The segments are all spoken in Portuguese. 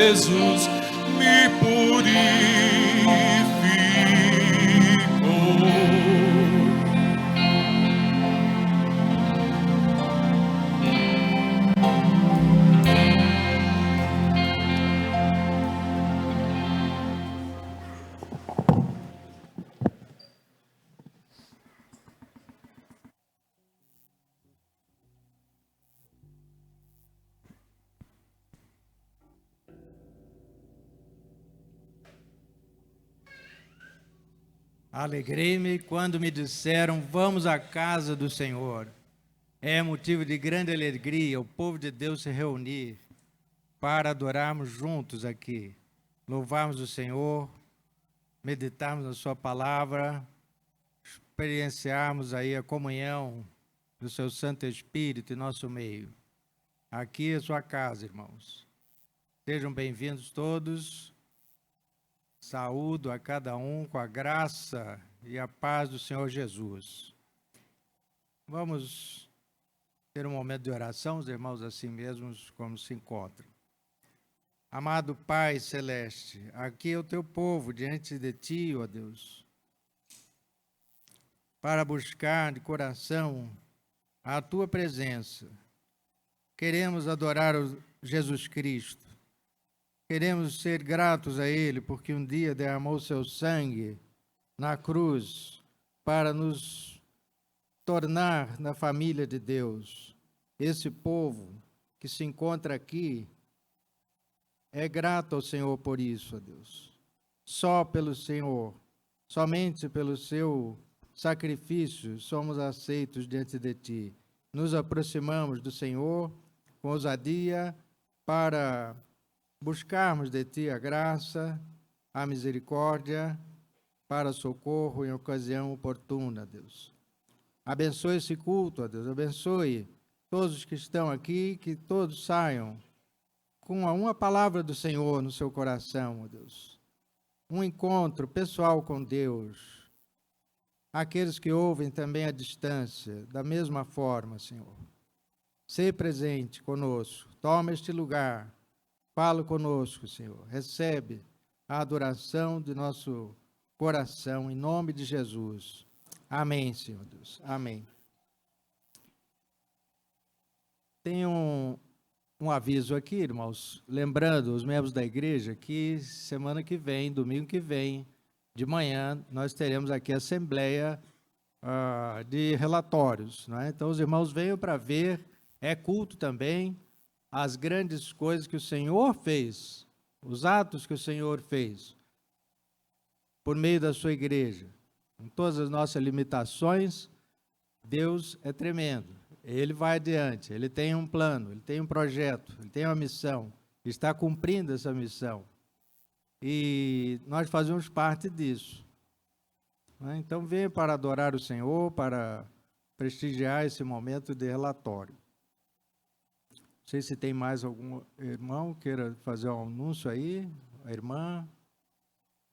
Jesus me purificou. Alegrei-me quando me disseram, vamos à casa do Senhor. É motivo de grande alegria o povo de Deus se reunir para adorarmos juntos aqui, louvarmos o Senhor, meditarmos na sua palavra, experienciarmos aí a comunhão do seu Santo Espírito em nosso meio. Aqui é a sua casa, irmãos. Sejam bem-vindos todos. Saúdo a cada um com a graça e a paz do Senhor Jesus. Vamos ter um momento de oração, os irmãos assim mesmos como se encontram. Amado Pai Celeste, aqui é o teu povo diante de ti, ó Deus, para buscar de coração a tua presença. Queremos adorar o Jesus Cristo. Queremos ser gratos a Ele, porque um dia derramou seu sangue na cruz para nos tornar na família de Deus. Esse povo que se encontra aqui é grato ao Senhor por isso, ó Deus. Só pelo Senhor, somente pelo seu sacrifício, somos aceitos diante de Ti. Nos aproximamos do Senhor com ousadia para buscarmos de Ti a graça, a misericórdia, para socorro em ocasião oportuna, Deus. Abençoe esse culto, ó Deus. Abençoe todos os que estão aqui, que todos saiam com uma palavra do Senhor no seu coração, ó Deus. Um encontro pessoal com Deus. Aqueles que ouvem também à distância, da mesma forma, Senhor. Sê presente conosco. Toma este lugar. Fala conosco, Senhor. Recebe a adoração de nosso coração, em nome de Jesus. Amém, Senhor Deus. Amém. Tem um aviso aqui, irmãos, lembrando os membros da igreja que semana que vem, domingo que vem, de manhã, nós teremos aqui a assembleia de relatórios, não é? Então, os irmãos venham para ver, é culto também, as grandes coisas que o Senhor fez, os atos que o Senhor fez, por meio da sua igreja. Com todas as nossas limitações, Deus é tremendo. Ele vai adiante, Ele tem um plano, Ele tem um projeto, Ele tem uma missão, está cumprindo essa missão. E nós fazemos parte disso. Então, venha para adorar o Senhor, para prestigiar esse momento de relatório. Não sei se tem mais algum irmão que queira fazer um anúncio aí. A irmã?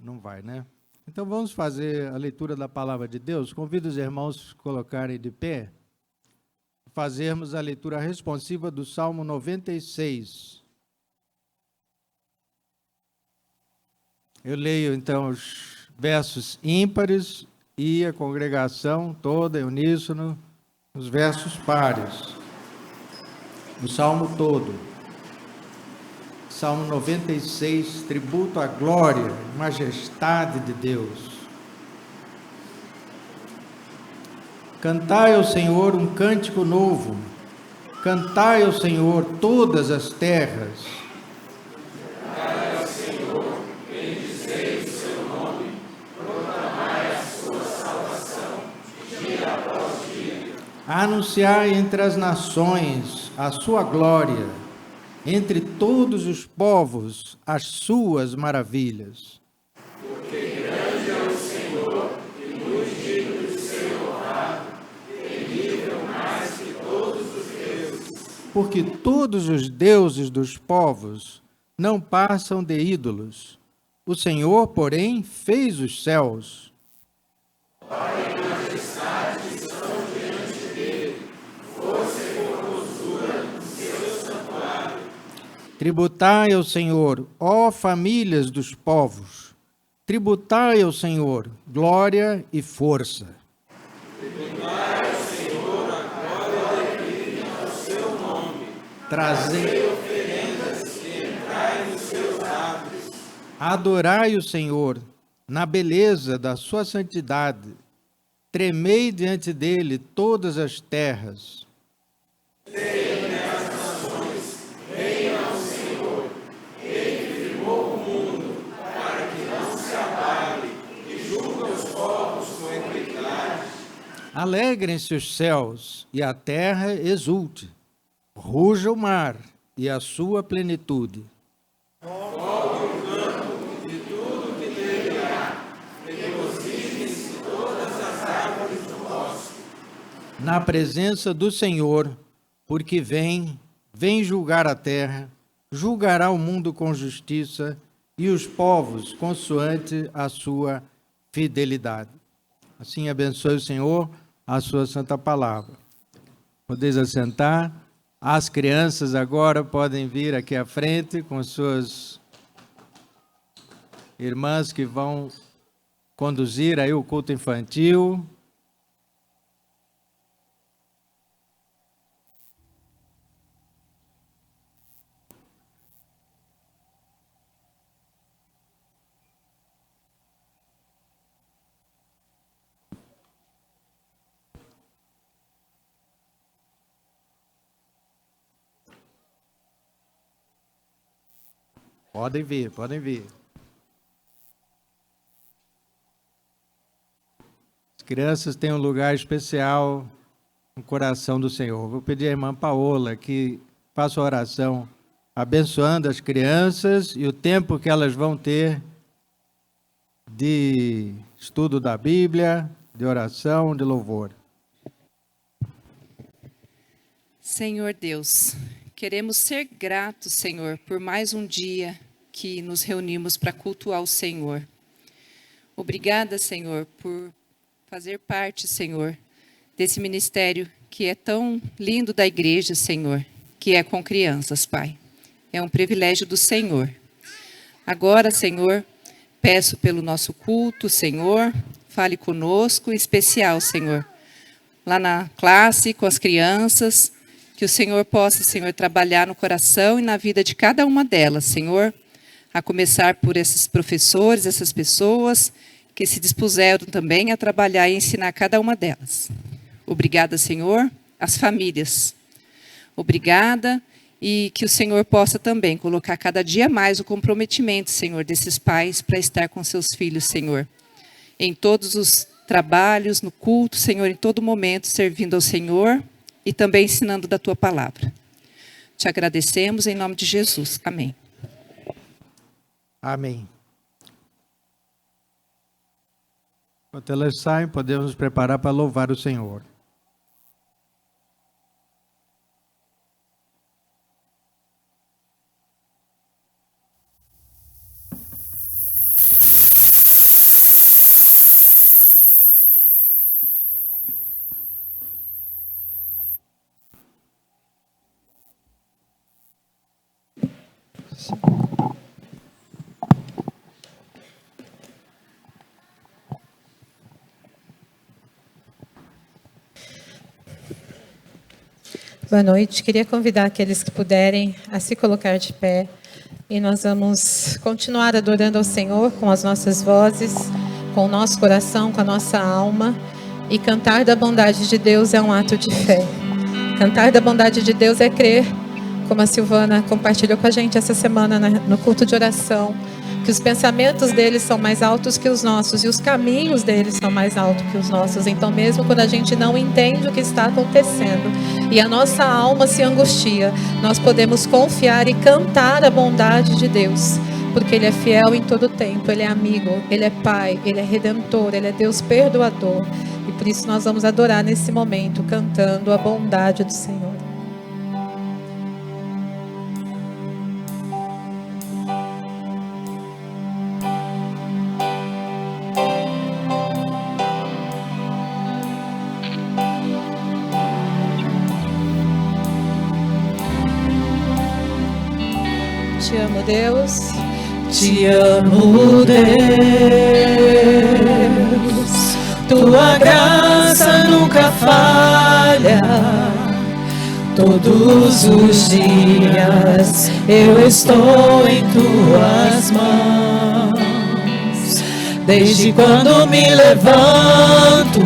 Não vai, né? Então, vamos fazer a leitura da palavra de Deus. Convido os irmãos a colocarem de pé. Fazermos a leitura responsiva do Salmo 96. Eu leio, então, os versos ímpares e a congregação toda, em uníssono, os versos pares. O Salmo todo. Salmo 96, tributo à glória e majestade de Deus. Cantai ao Senhor um cântico novo. Cantai ao Senhor todas as terras. Cantai ao Senhor, bendizei o seu nome, proclamai a sua salvação, dia após dia. Anunciai entre as nações a sua glória, entre todos os povos as suas maravilhas. Porque grande é o Senhor e muito digno de ser louvado, temível mais que todos os deuses. Porque todos os deuses dos povos não passam de ídolos. O Senhor, porém, fez os céus. Glória e majestade estão diante dele, força e formosura no seu santuário. Tributai ao Senhor, ó famílias dos povos. Tributai ao Senhor glória e força. Tributai ao Senhor a glória digna ao seu nome. Trazei oferendas e entrai nos seus átrios. Adorai o Senhor na beleza da sua santidade. Tremei diante dele todas as terras. Tremem as nações, venham ao Senhor. Ele que firmou o mundo, para que não se abale, e julga os povos com equidade. Alegrem-se os céus e a terra exulte. Ruja o mar e a sua plenitude. Volte o campo de tudo que nele há. Regozijem-se todas as árvores do bosque. Na presença do Senhor, porque vem julgar a terra, julgará o mundo com justiça e os povos consoante a sua fidelidade. Assim abençoe o Senhor a sua santa palavra. Podeis assentar. As crianças agora podem vir aqui à frente com suas irmãs que vão conduzir aí o culto infantil. Podem vir, podem vir. As crianças têm um lugar especial no coração do Senhor. Vou pedir à irmã Paola que faça a oração abençoando as crianças e o tempo que elas vão ter de estudo da Bíblia, de oração, de louvor. Senhor Deus, queremos ser gratos, Senhor, por mais um dia que nos reunimos para cultuar o Senhor. Obrigada, Senhor, por fazer parte, Senhor, desse ministério que é tão lindo da igreja, Senhor, que é com crianças, Pai. É um privilégio do Senhor. Agora, Senhor, peço pelo nosso culto, Senhor, fale conosco, em especial, Senhor, lá na classe, com as crianças, que o Senhor possa, Senhor, trabalhar no coração e na vida de cada uma delas, Senhor, a começar por esses professores, essas pessoas que se dispuseram também a trabalhar e ensinar cada uma delas. Obrigada, Senhor, às famílias. Obrigada, e que o Senhor possa também colocar cada dia mais o comprometimento, Senhor, desses pais para estar com seus filhos, Senhor, em todos os trabalhos, no culto, Senhor, em todo momento, servindo ao Senhor e também ensinando da Tua palavra. Te agradecemos em nome de Jesus. Amém. Amém. Enquanto elas saem, podemos nos preparar para louvar o Senhor. Boa noite. Queria convidar aqueles que puderem a se colocar de pé. E nós vamos continuar adorando ao Senhor com as nossas vozes, com o nosso coração, com a nossa alma. E cantar da bondade de Deus é um ato de fé. Cantar da bondade de Deus é crer, como a Silvana compartilhou com a gente essa semana no culto de oração, que os pensamentos deles são mais altos que os nossos e os caminhos deles são mais altos que os nossos. Então, mesmo quando a gente não entende o que está acontecendo e a nossa alma se angustia, nós podemos confiar e cantar a bondade de Deus, porque Ele é fiel em todo tempo, Ele é amigo, Ele é Pai, Ele é Redentor, Ele é Deus perdoador. E por isso nós vamos adorar nesse momento, cantando a bondade do Senhor. Te amo, Deus. Te amo, Deus. Tua graça nunca falha. Todos os dias eu estou em tuas mãos. Desde quando me levanto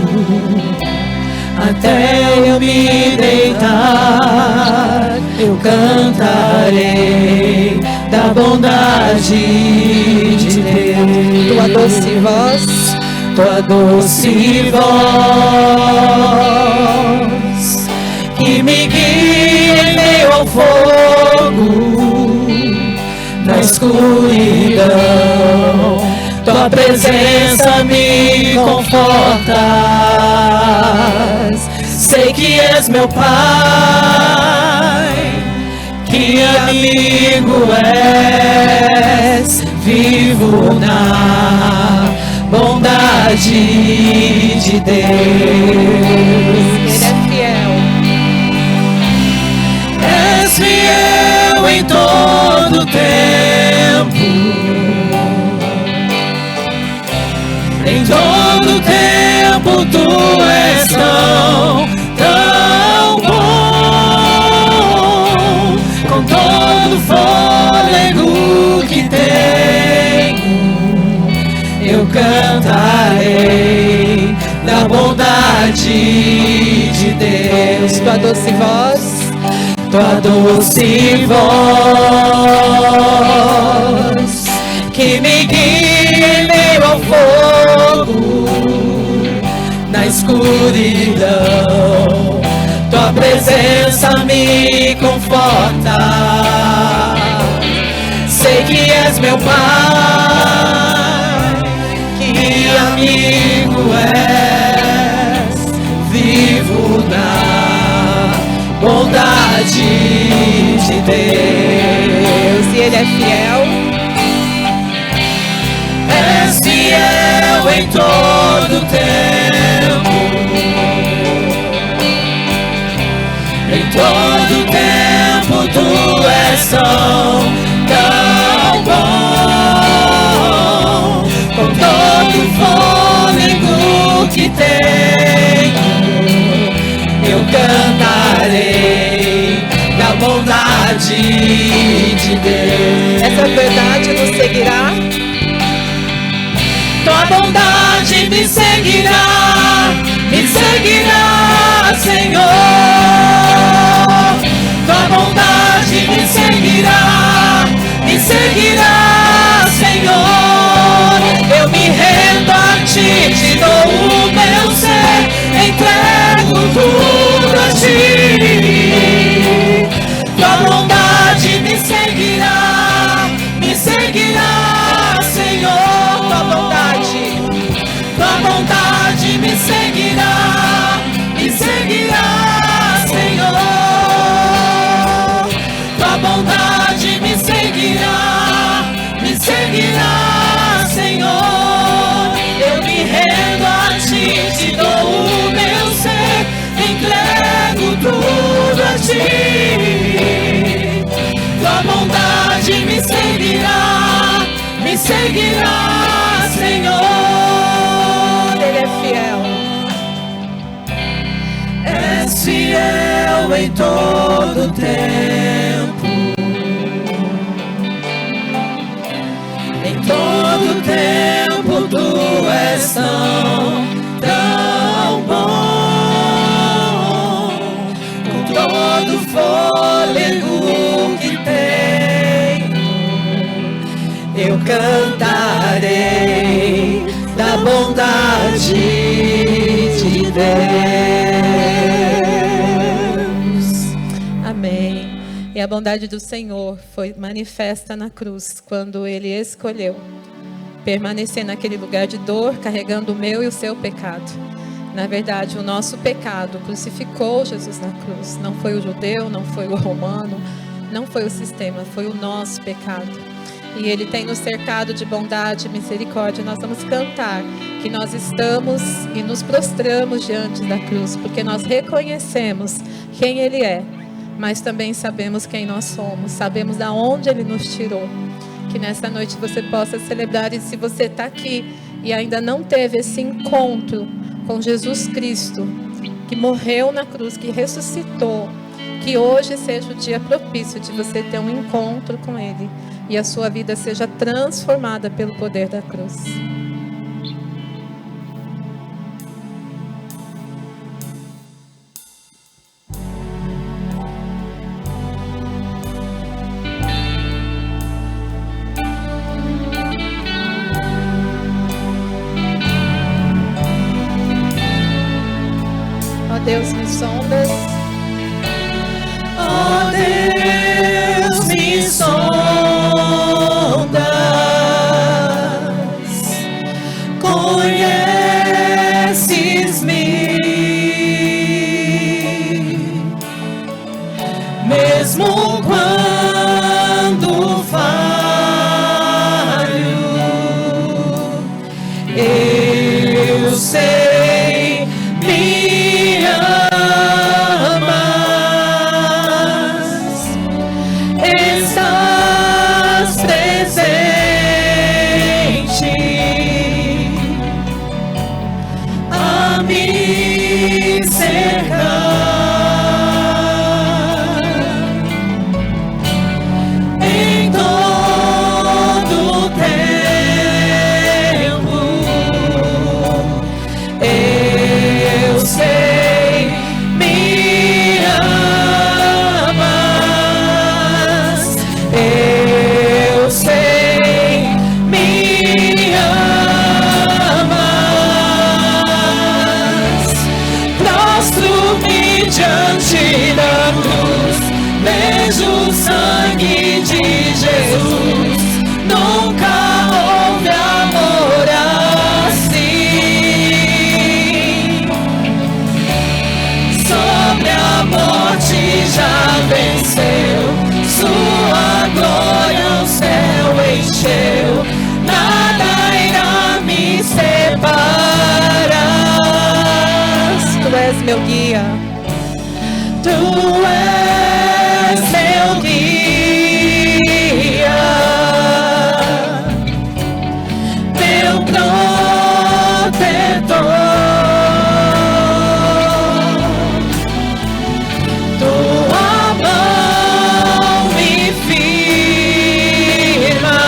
até eu me deitar, eu cantarei da bondade de Deus. Tua doce voz, tua doce voz, que me guia em meio ao fogo, na escuridão. Tua presença me conforta. Sei que és meu Pai, que amigo és, vivo na bondade de Deus. Ele é fiel. És fiel em todo tempo. Em todo tempo tu és tão bom. Com todo fôlego que tenho, eu cantarei da bondade de Deus. Tua doce voz, tua doce voz, que me guia em meio ao fogo, na escuridão. Tua presença me conforta. Sei que és meu Pai, que amigo és, vivo na bondade de Deus. e Ele é fiel. És fiel em todo tempo. Em todo tempo tu és tão bom. Com todo fôlego que tenho, eu cantarei da bondade de Deus. Essa verdade nos seguirá. Tua bondade me seguirá, Senhor. Tua bondade me seguirá, Senhor. Eu me rendo a ti, te dou o meu ser, entrego tudo a ti. Tua bondade me seguirá, Senhor. Tua bondade me seguirá, Senhor. Tua bondade me seguirá, Senhor. Eu me rendo a ti, te dou o meu ser, entrego tudo a ti. Tua bondade me seguirá, Senhor. Ele é fiel. És fiel em todo tempo. Em todo tempo tu és tão bom. Com todo fôlego que tenho, eu cantarei da bondade de Deus. Amém. E a bondade do Senhor foi manifesta na cruz, quando Ele escolheu permanecer naquele lugar de dor, carregando o meu e o seu pecado. Na verdade, o nosso pecado crucificou Jesus na cruz. Não foi o judeu, não foi o romano, não foi o sistema, foi o nosso pecado. E Ele tem nos cercado de bondade e misericórdia. Nós vamos cantar que nós estamos e nos prostramos diante da cruz, porque nós reconhecemos quem Ele é. mas também sabemos quem nós somos, sabemos de onde Ele nos tirou. Que nessa noite você possa celebrar, e se você está aqui e ainda não teve esse encontro com Jesus Cristo, que morreu na cruz, que ressuscitou, que hoje seja o dia propício de você ter um encontro com Ele e a sua vida seja transformada pelo poder da cruz. Ó Deus, me sondas. Ó Deus, me sondas, conheces-me, mesmo quando falho, eu sei, me amas, estás presente a me cercar em todo tempo. Eu sei, me amas, eu sei, me amas. Prostro-me diante da cruz, vejo o sangue de Jesus. Nunca houve amor assim. Sobre a morte já venceu, sua glória o céu encheu, nada irá me separar. Tu és meu guia. Tu és meu guia, meu protetor. Tua mão me firma,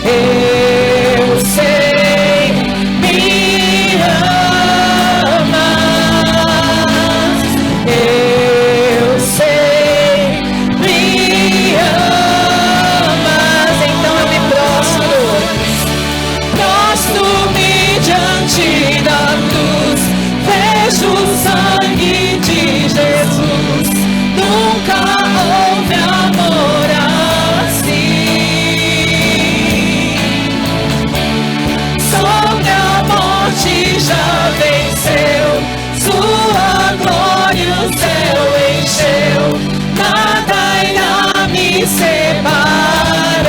eu sei, me amas, eu sei, me amas. Então eu me prostro-me diante da cruz, vejo o sangue de Jesus. Nunca houve amor assim. Sobre a morte já venceu, sua glória o céu encheu, nada irá me separar.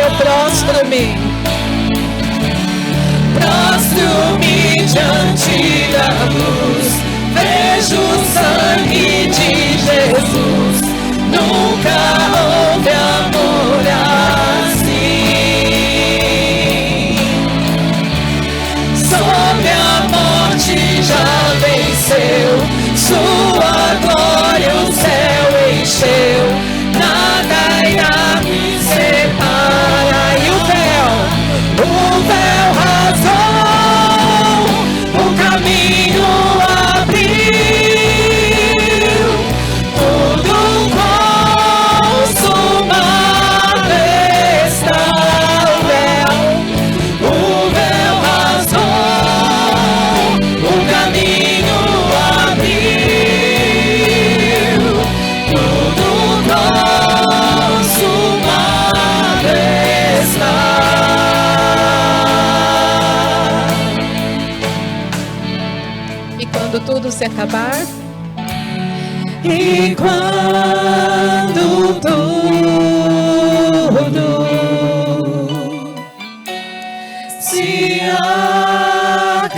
Eu prostro-me diante da cruz, vejo o sangue de Jesus. Nunca houve amor assim. Sobre a morte já venceu, sua glória o céu encheu, nada irá me separar. E o véu rasgou, o caminho abriu, tudo consumado está. O véu rasgou, o caminho abriu, tudo consumado está. E quando tudo se acabar, E quando tudo se acabar,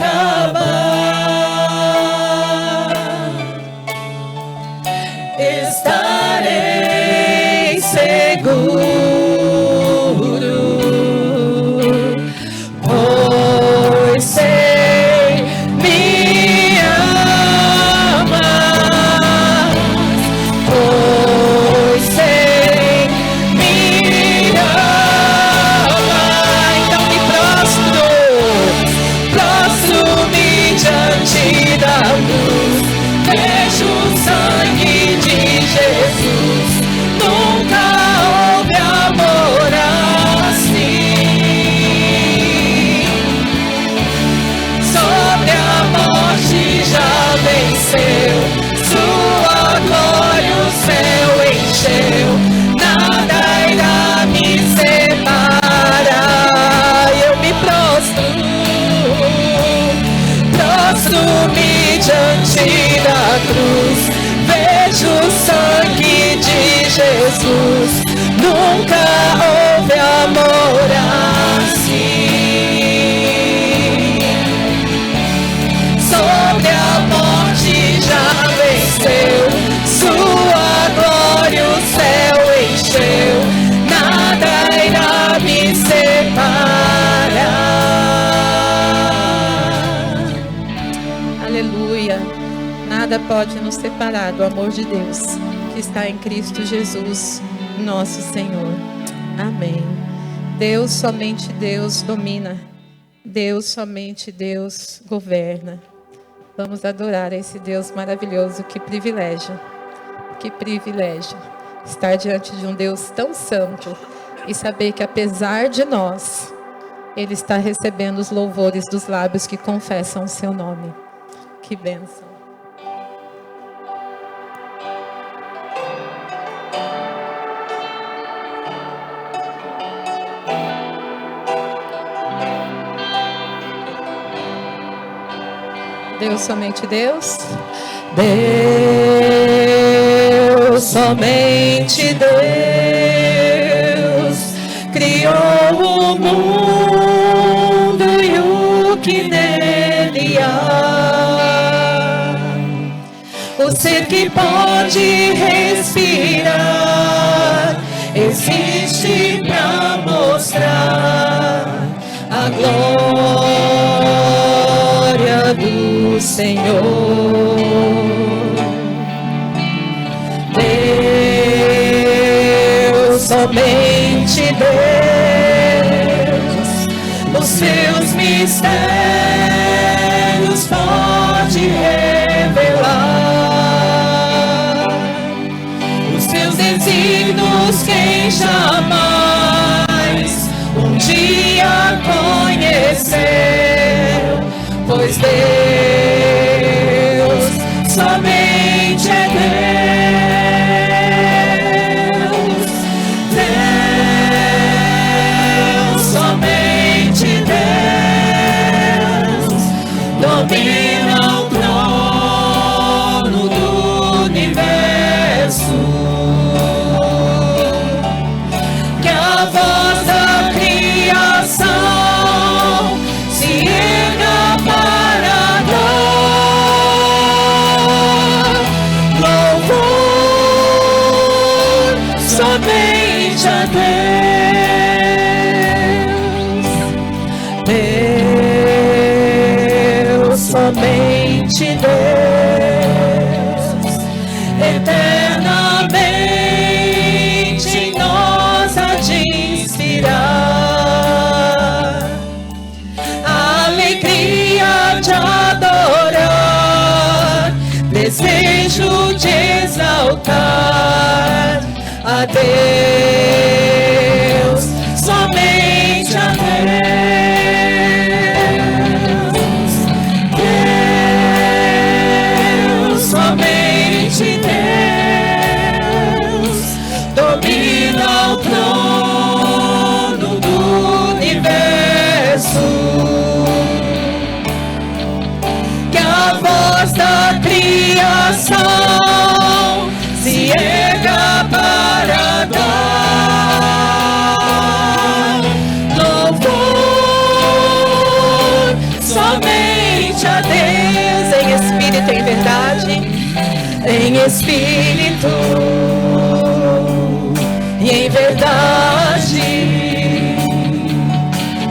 Jesus. Nunca houve amor assim. Sobre a morte já venceu, sua glória o céu encheu, nada irá me separar. Aleluia. Nada pode nos separar do amor de Deus que está em Cristo Jesus, nosso Senhor. Amém. Deus, somente Deus domina. Deus, somente Deus governa. Vamos adorar esse Deus maravilhoso. Que privilégio estar diante de um Deus tão santo e saber que apesar de nós, Ele está recebendo os louvores dos lábios que confessam o seu nome. Que bênção. Deus, somente Deus. Deus, somente Deus, criou o mundo e o que nele há. O ser que pode respirar existe para mostrar a glória do Senhor. Deus, somente Deus, os seus mistérios pode revelar, os seus desígnios quem jamais um dia conheceu, pois Deus somente é Deus. Deus, somente Deus, domina o trono do universo. Que a voz da criação se erga para dar louvor somente a Deus. Deus, somente Deus, eternamente em nós há de inspirar a alegria de adorar, desejo de exaltar a Deus, somente a Deus. Deus, somente Deus, domina o trono do universo. Que a voz da criação se erga para dar louvor somente a Deus, em espírito e em verdade, em espírito e em verdade,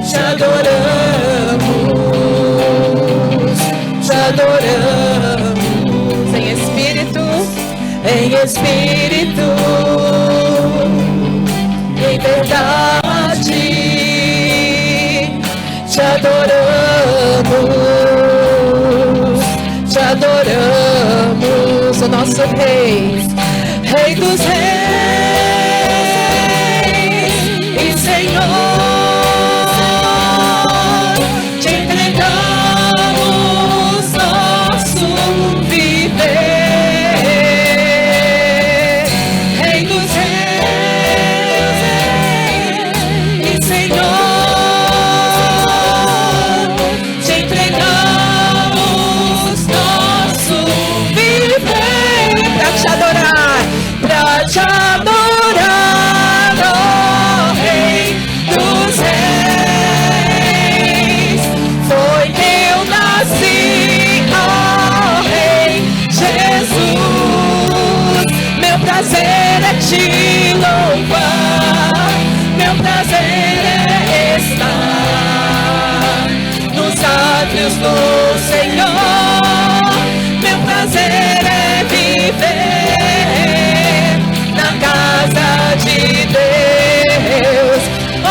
te adoramos, te adoramos, em espírito e em verdade, te adoramos, o nosso Rei, Rei dos Reis e Senhor, te entregamos nosso viver. Rei dos Reis e Senhor, te entregamos nosso viver pra te adorar, pra te adorar.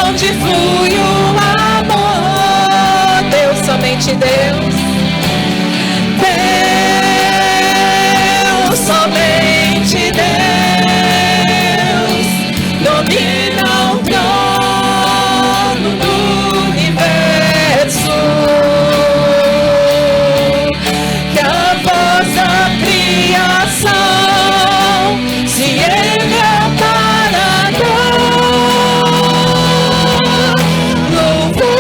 onde flui o amor. Deus, somente Deus. Deus, somente Deus, domina o trono do universo. Que a voz da criação se erga para dar louvor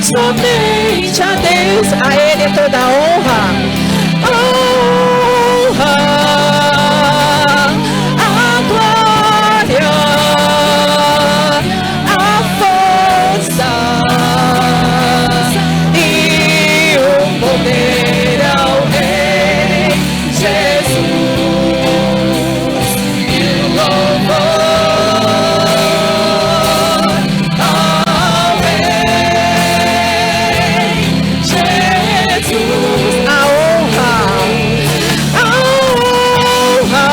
somente a Deus. A Ele toda a honra. Honra, a glória, a força e o poder ao Rei Jesus e o louvor ao Rei Jesus. A honra. A honra,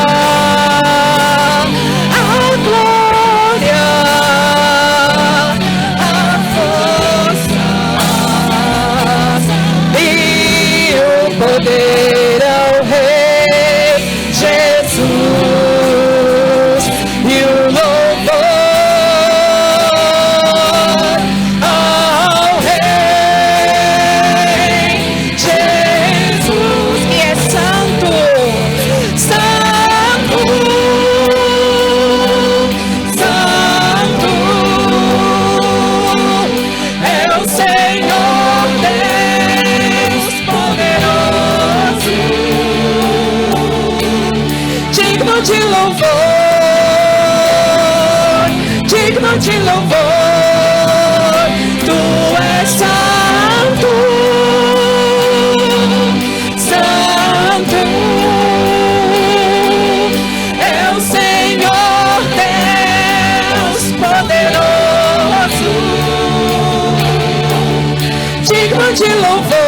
a glória, a força e o poder ao Rei Jesus e o louvor ao Rei Jesus, que é santo, santo, santo, é o Senhor Deus poderoso, digno de louvor, digno de louvor, tu és santo, santo, é o Senhor Deus poderoso, digno de louvor,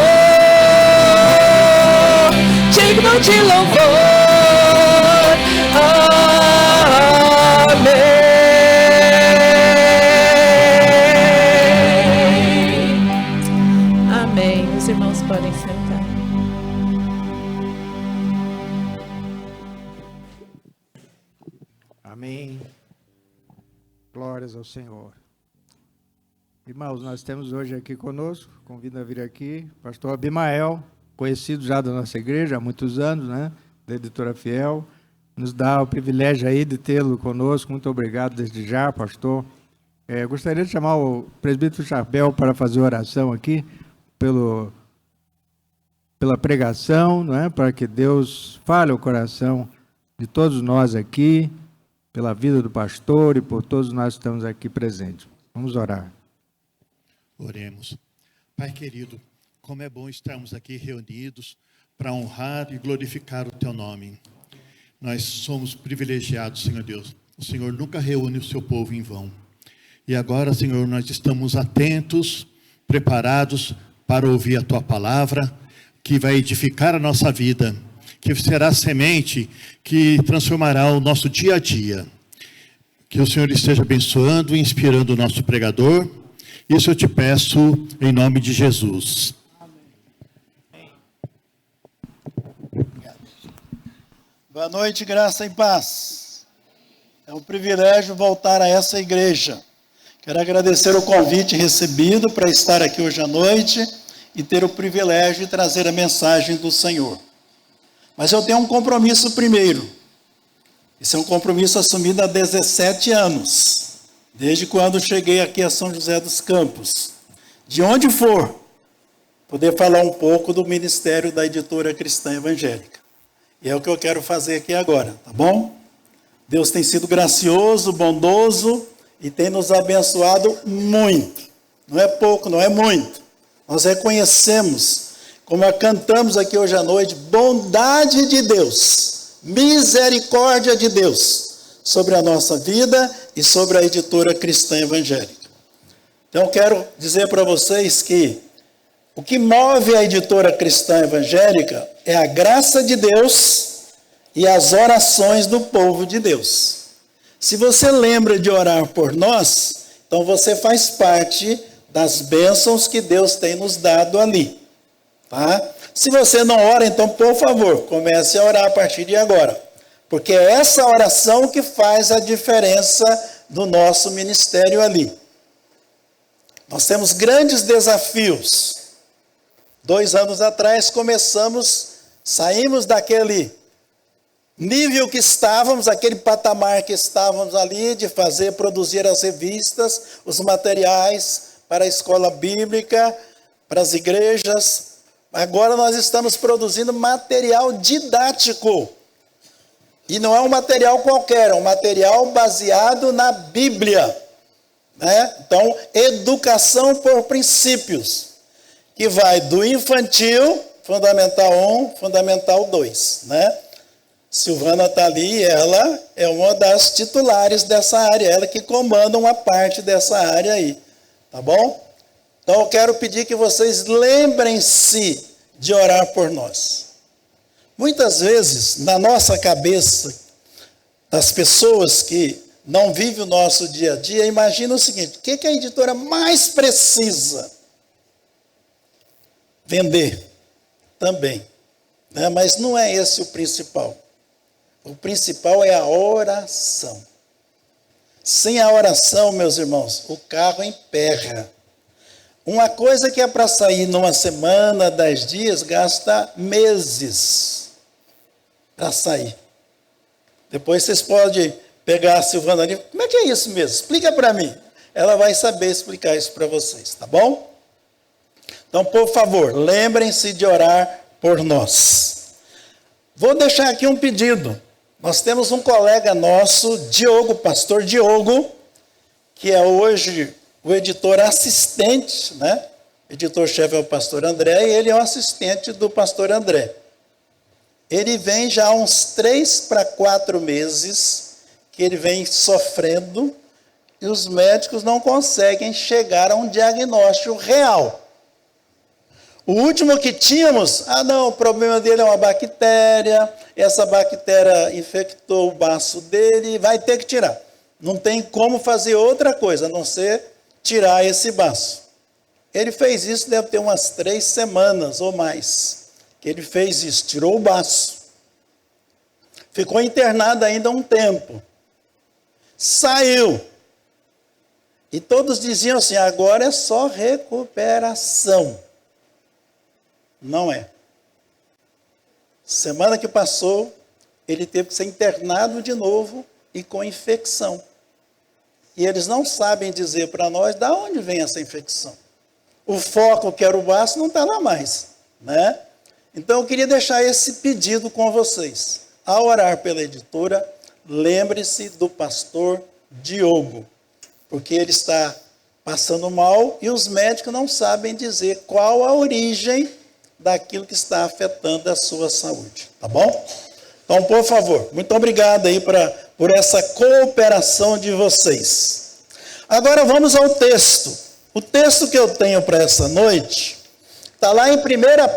digno de louvor. Amém. Amém. Os irmãos podem sentar. Amém. Glórias ao Senhor. Irmãos, nós temos hoje aqui conosco, convido a vir aqui, pastor Abimael, conhecido já da nossa igreja há muitos anos, né? Da Editora Fiel. Nos dá o privilégio aí de tê-lo conosco. Muito obrigado desde já, pastor. Gostaria de chamar o presbítero Charbel para fazer oração aqui pela pregação, não é? Para que Deus fale ao coração de todos nós aqui, pela vida do pastor e por todos nós que estamos aqui presentes. Vamos orar. Oremos. Pai querido, como é bom estarmos aqui reunidos para honrar e glorificar o Teu nome. Nós somos privilegiados, Senhor Deus. O Senhor nunca reúne o seu povo em vão. E agora, Senhor, nós estamos atentos, preparados para ouvir a Tua palavra, que vai edificar a nossa vida, que será semente que transformará o nosso dia a dia. Que o Senhor esteja abençoando e inspirando o nosso pregador. Isso eu te peço em nome de Jesus. Boa noite, graça e paz. É um privilégio voltar a essa igreja. Quero agradecer o convite recebido para estar aqui hoje à noite e ter o privilégio de trazer a mensagem do Senhor. Mas eu tenho um compromisso primeiro. Esse é um compromisso assumido há 17 anos, desde quando cheguei aqui a São José dos Campos. De onde for, poder falar um pouco do ministério da Editora Cristã Evangélica. E é o que eu quero fazer aqui agora, tá bom? Deus tem sido gracioso, bondoso e tem nos abençoado muito. Não é pouco, não é muito. Nós reconhecemos, como cantamos aqui hoje à noite, bondade de Deus, misericórdia de Deus sobre a nossa vida e sobre a Editora Cristã Evangélica. Então, quero dizer para vocês que o que move a Editora Cristã Evangélica é a graça de Deus e as orações do povo de Deus. Se você lembra de orar por nós, então você faz parte das bênçãos que Deus tem nos dado ali. Tá? Se você não ora, então, por favor, comece a orar a partir de agora. Porque é essa oração que faz a diferença do nosso ministério ali. Nós temos grandes desafios. 2 anos atrás saímos daquele nível que estávamos, aquele patamar que estávamos ali, de produzir as revistas, os materiais para a escola bíblica, para as igrejas. Agora nós estamos produzindo material didático. E não é um material qualquer, é um material baseado na Bíblia. Né? Então, educação por princípios, que vai do infantil, Fundamental 1, Fundamental 2. Né? Silvana está ali, ela é uma das titulares dessa área, ela que comanda uma parte dessa área aí. Tá bom? Então, eu quero pedir que vocês lembrem-se de orar por nós. Muitas vezes, na nossa cabeça, das pessoas que não vivem o nosso dia a dia, imagina o seguinte: o que a editora mais precisa? Vender. Também. Né? Mas não é esse o principal. O principal é a oração. Sem a oração, meus irmãos, o carro emperra. Uma coisa que é para sair numa semana, 10 dias, gasta meses para sair. Depois vocês podem pegar a Silvana ali. Como é que é isso mesmo? Explica para mim. Ela vai saber explicar isso para vocês, tá bom? Então, por favor, lembrem-se de orar por nós. Vou deixar aqui um pedido. Nós temos um colega nosso, Diogo, pastor Diogo, que é hoje o editor assistente, né? Editor-chefe é o pastor André, e ele é o assistente do pastor André. Ele vem já há uns 3 para 4 meses, que ele vem sofrendo, e os médicos não conseguem chegar a um diagnóstico real. O último que tínhamos, o problema dele é uma bactéria, essa bactéria infectou o baço dele, vai ter que tirar. Não tem como fazer outra coisa, a não ser tirar esse baço. Ele fez isso, deve ter umas 3 semanas ou mais, que ele fez isso, tirou o baço. Ficou internado ainda um tempo. Saiu. E todos diziam assim, agora é só recuperação. Não é. Semana que passou, ele teve que ser internado de novo e com infecção. E eles não sabem dizer para nós de onde vem essa infecção. O foco, que era o baço, não está lá mais. Né? Então, eu queria deixar esse pedido com vocês. Ao orar pela editora, lembre-se do pastor Diogo, porque ele está passando mal e os médicos não sabem dizer qual a origem daquilo que está afetando a sua saúde, tá bom? Então, por favor, muito obrigado aí por essa cooperação de vocês. Agora vamos ao texto. O texto que eu tenho para essa noite está lá em 1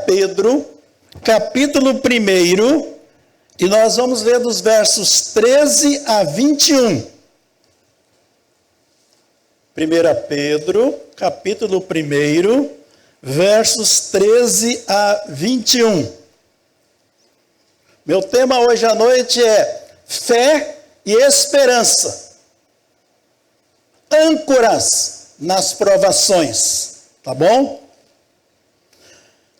Pedro, capítulo 1, e nós vamos ler dos versos 13 a 21. 1 Pedro, capítulo 1, versos 13 a 21. Meu tema hoje à noite é fé e esperança. Âncoras nas provações. Tá bom?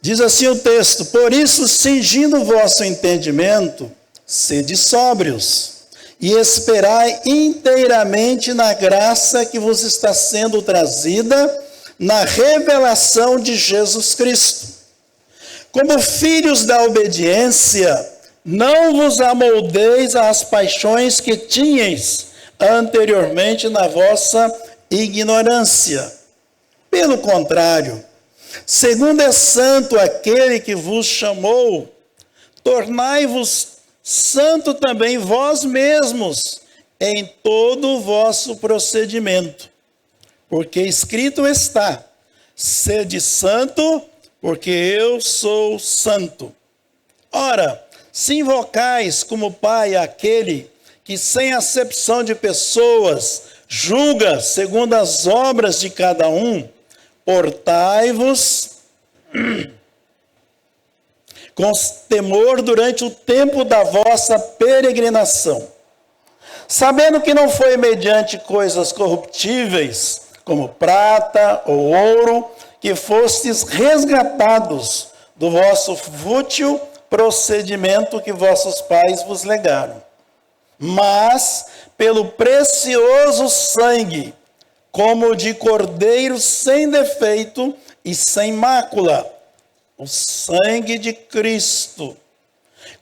Diz assim o texto: por isso, cingindo o vosso entendimento, sede sóbrios, e esperai inteiramente na graça que vos está sendo trazida, na revelação de Jesus Cristo. Como filhos da obediência, não vos amoldeis às paixões que tinhais anteriormente na vossa ignorância. Pelo contrário, segundo é santo aquele que vos chamou, tornai-vos santo também vós mesmos em todo o vosso procedimento. Porque escrito está, sede santo, porque eu sou santo. Ora, se invocais como Pai aquele que sem acepção de pessoas julga segundo as obras de cada um, portai-vos com temor durante o tempo da vossa peregrinação, sabendo que não foi mediante coisas corruptíveis, como prata ou ouro, que fostes resgatados do vosso fútil procedimento que vossos pais vos legaram, mas pelo precioso sangue, como de cordeiro sem defeito e sem mácula, o sangue de Cristo,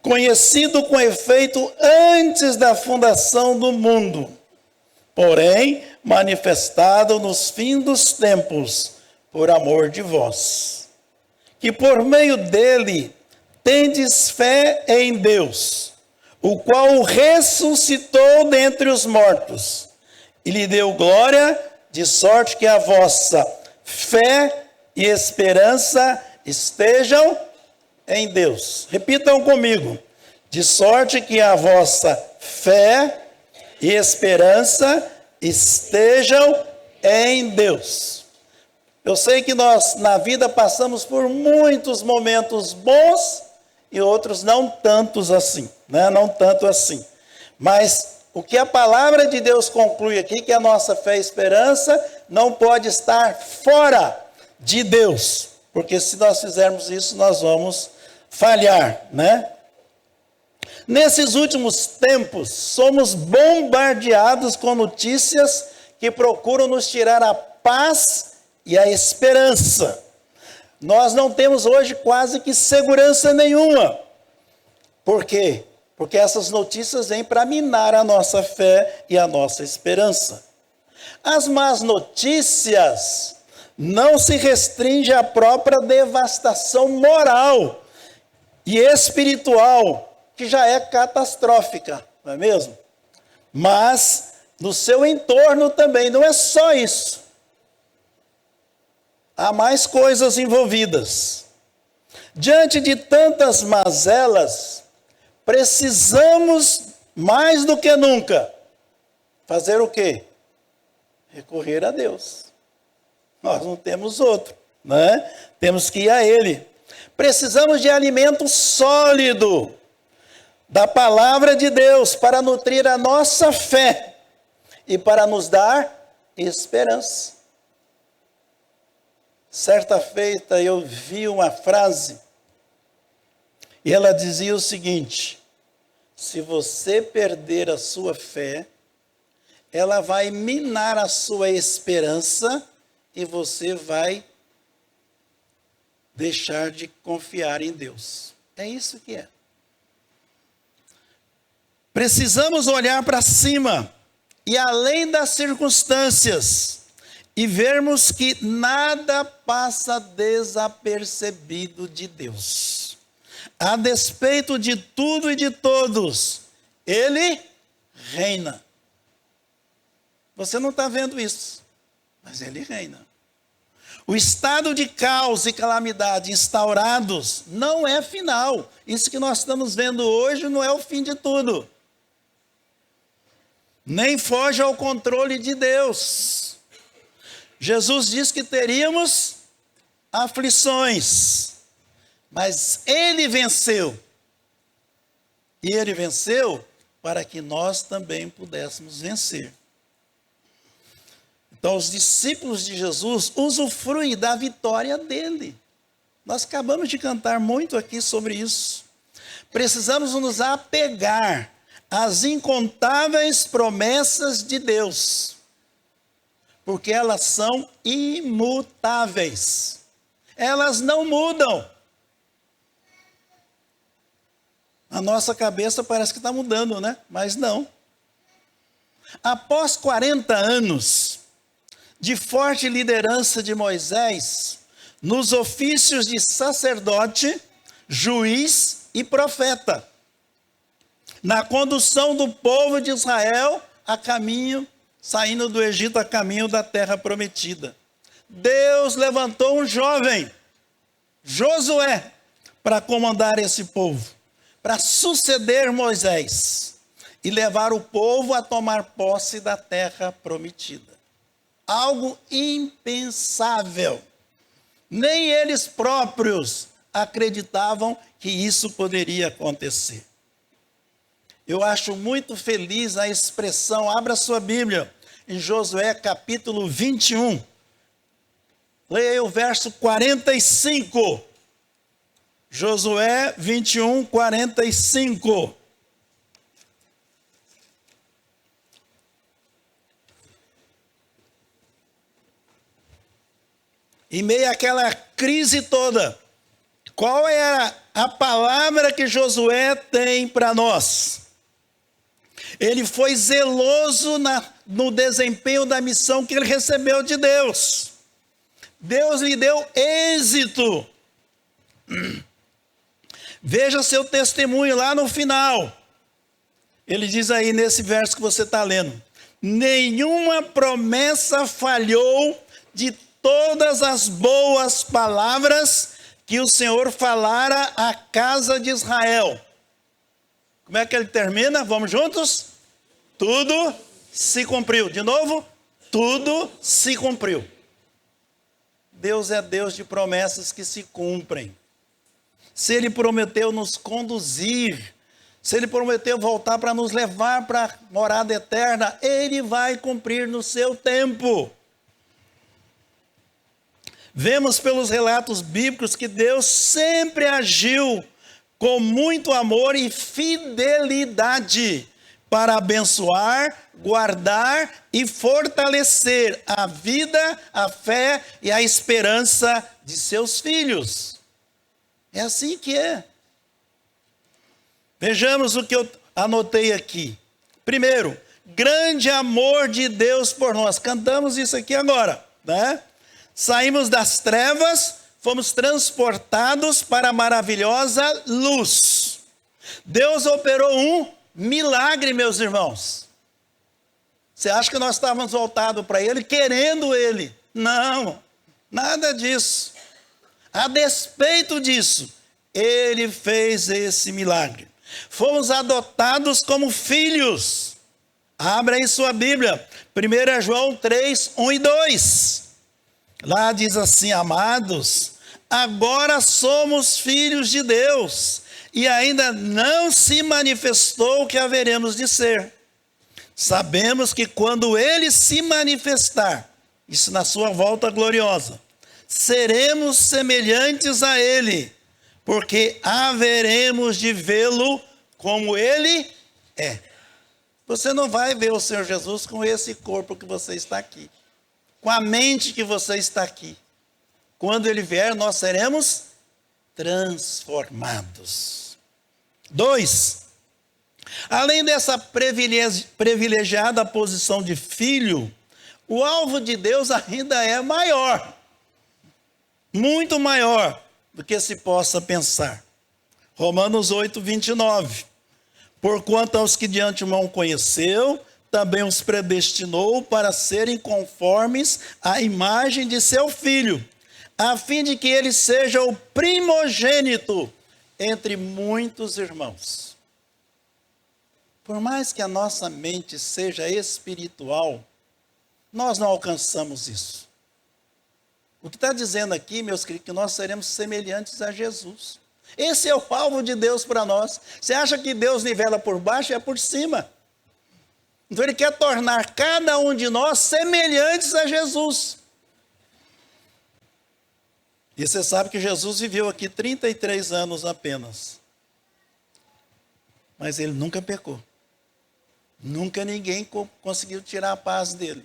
conhecido com efeito antes da fundação do mundo, porém manifestado nos fins dos tempos, por amor de vós, que por meio dele tendes fé em Deus, o qual o ressuscitou dentre os mortos, e lhe deu glória, de sorte que a vossa fé e esperança estejam em Deus. Repitam comigo. De sorte que a vossa fé e esperança estejam em Deus. Eu sei que nós na vida passamos por muitos momentos bons e outros não tantos assim, né? Não tanto assim. Mas o que a palavra de Deus conclui aqui, que a nossa fé e esperança não pode estar fora de Deus, porque se nós fizermos isso, nós vamos falhar, né? Nesses últimos tempos, somos bombardeados com notícias que procuram nos tirar a paz e a esperança. Nós não temos hoje quase que segurança nenhuma. Por quê? Porque essas notícias vêm para minar a nossa fé e a nossa esperança. As más notícias não se restringem à própria devastação moral e espiritual, que já é catastrófica, não é mesmo? Mas no seu entorno também, não é só isso. Há mais coisas envolvidas. Diante de tantas mazelas, precisamos mais do que nunca fazer o quê? Recorrer a Deus. Nós não temos outro, né? Temos que ir a Ele. Precisamos de alimento sólido da palavra de Deus para nutrir a nossa fé e para nos dar esperança. Certa feita eu vi uma frase e ela dizia o seguinte: se você perder a sua fé, ela vai minar a sua esperança e você vai deixar de confiar em Deus. É isso que é. Precisamos olhar para cima e além das circunstâncias e vermos que nada passa desapercebido de Deus. A despeito de tudo e de todos, Ele reina. Você não está vendo isso, mas Ele reina. O estado de caos e calamidade instaurados não é final. Isso que nós estamos vendo hoje não é o fim de tudo. Nem foge ao controle de Deus. Jesus disse que teríamos aflições, mas Ele venceu. E Ele venceu para que nós também pudéssemos vencer. Então, os discípulos de Jesus usufruem da vitória dele. Nós acabamos de cantar muito aqui sobre isso. Precisamos nos apegar às incontáveis promessas de Deus, porque elas são imutáveis. Elas não mudam. A nossa cabeça parece que está mudando, né? Mas não. Após 40 anos de forte liderança de Moisés, nos ofícios de sacerdote, juiz e profeta, na condução do povo de Israel a caminho, saindo do Egito a caminho da terra prometida, Deus levantou um jovem, Josué, para comandar esse povo, para suceder Moisés. e levar o povo a tomar posse da terra prometida. Algo impensável. Nem eles próprios acreditavam que isso poderia acontecer. Eu acho muito feliz a expressão, abra sua Bíblia, em Josué capítulo 21. Leia o verso 45. Josué 21, 45. Em meio àquela crise toda, qual era a palavra que Josué tem para nós? Ele foi zeloso no desempenho da missão que ele recebeu de Deus. Deus lhe deu êxito. Veja seu testemunho lá no final. Ele diz aí nesse verso que você está lendo: nenhuma promessa falhou de todas as boas palavras que o Senhor falara à casa de Israel. Como é que ele termina? Vamos juntos? Tudo se cumpriu. De novo, tudo se cumpriu. Deus é Deus de promessas que se cumprem. Se Ele prometeu nos conduzir, se Ele prometeu voltar para nos levar para a morada eterna, Ele vai cumprir no seu tempo. Vemos pelos relatos bíblicos que Deus sempre agiu com muito amor e fidelidade para abençoar, guardar e fortalecer a vida, a fé e a esperança de seus filhos. É assim que é. Vejamos o que eu anotei aqui. Primeiro, grande amor de Deus por nós. Cantamos isso aqui agora, né? Saímos das trevas, fomos transportados para a maravilhosa luz. Deus operou um milagre, meus irmãos. Você acha que nós estávamos voltados para Ele, querendo Ele? Não, nada disso. A despeito disso, Ele fez esse milagre. Fomos adotados como filhos. Abra aí sua Bíblia, 1 João 3, 1 e 2. Lá diz assim: amados, agora somos filhos de Deus, e ainda não se manifestou o que haveremos de ser. Sabemos que quando Ele se manifestar, isso na sua volta gloriosa, seremos semelhantes a Ele, porque haveremos de vê-lo como Ele é. Você não vai ver o Senhor Jesus com esse corpo que você está aqui, com a mente que você está aqui. Quando Ele vier, nós seremos transformados. 2. Além dessa privilegiada posição de filho, o alvo de Deus ainda é maior, muito maior do que se possa pensar. Romanos 8, 29. Porquanto aos que de antemão conheceu, também os predestinou para serem conformes à imagem de seu Filho, a fim de que ele seja o primogênito entre muitos irmãos. Por mais que a nossa mente seja espiritual, nós não alcançamos isso. O que está dizendo aqui, meus queridos, que nós seremos semelhantes a Jesus. Esse é o alvo de Deus para nós. Você acha que Deus nivela por baixo? É por cima. Então Ele quer tornar cada um de nós semelhantes a Jesus. E você sabe que Jesus viveu aqui 33 anos apenas. Mas Ele nunca pecou. Nunca ninguém conseguiu tirar a paz dele.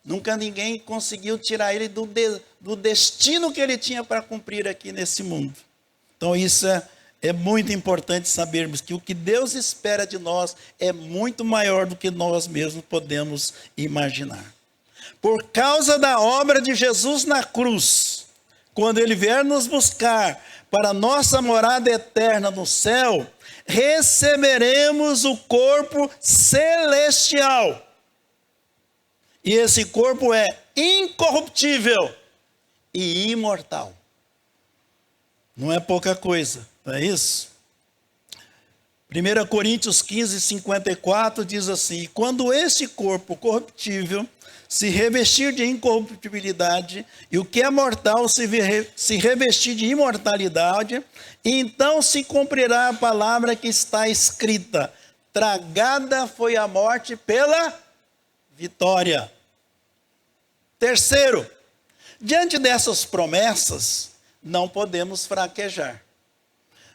Nunca ninguém conseguiu tirar ele do destino que ele tinha para cumprir aqui nesse mundo. Então isso é muito importante sabermos que o que Deus espera de nós é muito maior do que nós mesmos podemos imaginar. Por causa da obra de Jesus na cruz, quando Ele vier nos buscar para a nossa morada eterna no céu, receberemos o corpo celestial. E esse corpo é incorruptível e imortal. Não é pouca coisa, não é isso? 1 Coríntios 15, 54 diz assim: quando este corpo corruptível se revestir de incorruptibilidade, e o que é mortal se revestir de imortalidade, então se cumprirá a palavra que está escrita: tragada foi a morte pela vitória. Terceiro, diante dessas promessas, não podemos fraquejar.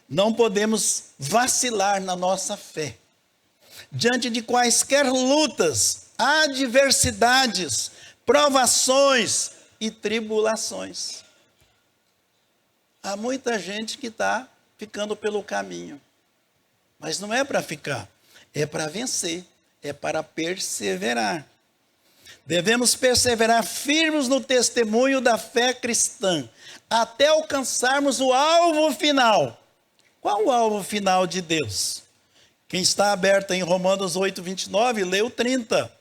Não podemos vacilar na nossa fé. Diante de quaisquer lutas, adversidades, provações e tribulações. Há muita gente que está ficando pelo caminho. Mas não é para ficar, é para vencer, é para perseverar. Devemos perseverar firmes no testemunho da fé cristã, até alcançarmos o alvo final. Qual o alvo final de Deus? Quem está aberto em Romanos 8, 29, leu 30.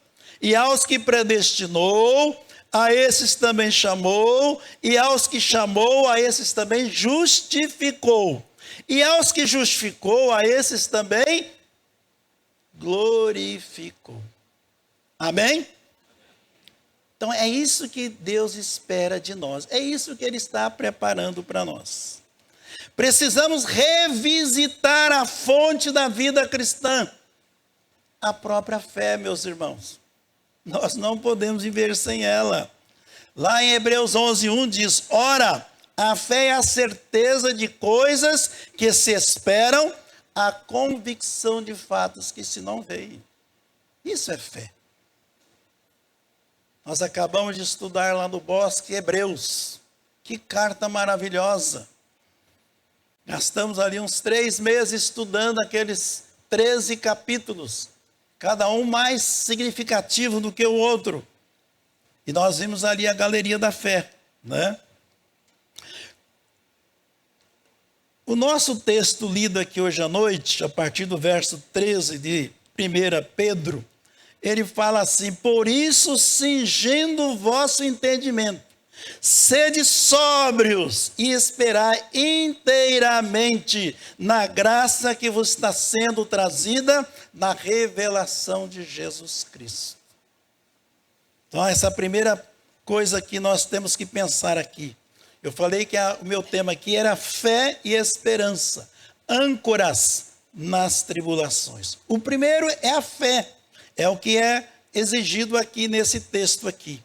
E aos que predestinou, a esses também chamou, e aos que chamou, a esses também justificou. E aos que justificou, a esses também glorificou. Amém? Então é isso que Deus espera de nós. É isso que Ele está preparando para nós. Precisamos revisitar a fonte da vida cristã. A própria fé, meus irmãos. Nós não podemos viver sem ela. Lá em Hebreus 11, 1 diz: ora, a fé é a certeza de coisas que se esperam, a convicção de fatos que se não veem. Isso é fé. Nós acabamos de estudar lá no Bosque Hebreus. Que carta maravilhosa. Gastamos ali uns 3 meses estudando aqueles 13 capítulos, cada um mais significativo do que o outro. E nós vimos ali a galeria da fé, né? O nosso texto lido aqui hoje à noite, a partir do verso 13 de 1 Pedro, ele fala assim: por isso, cingindo o vosso entendimento, sede sóbrios e esperai inteiramente na graça que vos está sendo trazida na revelação de Jesus Cristo. Então, essa primeira coisa que nós temos que pensar aqui. Eu falei que o meu tema aqui era fé e esperança, âncoras nas tribulações. O primeiro é a fé, é o que é exigido aqui nesse texto aqui.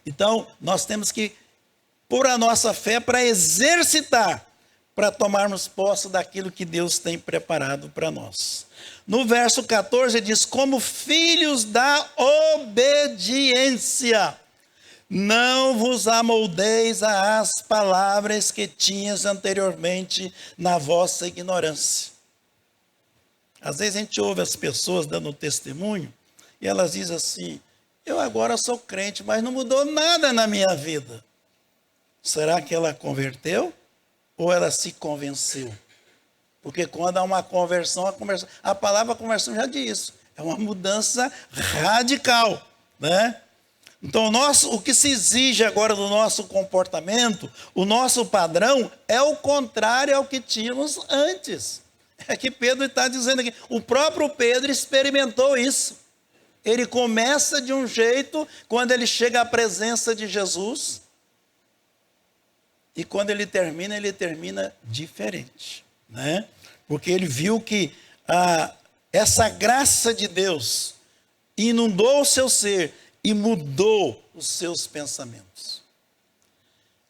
Então, nós temos que pôr a nossa fé para exercitar, para tomarmos posse daquilo que Deus tem preparado para nós. No verso 14 diz: como filhos da obediência, não vos amoldeis às palavras que tinhas anteriormente na vossa ignorância. Às vezes a gente ouve as pessoas dando testemunho, e elas dizem assim: eu agora sou crente, mas não mudou nada na minha vida. Será que ela converteu ou ela se convenceu? Porque quando há uma conversão, a palavra conversão já diz isso. É uma mudança radical, né? Então, o que se exige agora do nosso comportamento, o nosso padrão, é o contrário ao que tínhamos antes. É que Pedro está dizendo aqui. O próprio Pedro experimentou isso. Ele começa de um jeito, quando ele chega à presença de Jesus, e quando ele termina diferente, né? Porque ele viu que essa graça de Deus inundou o seu ser e mudou os seus pensamentos.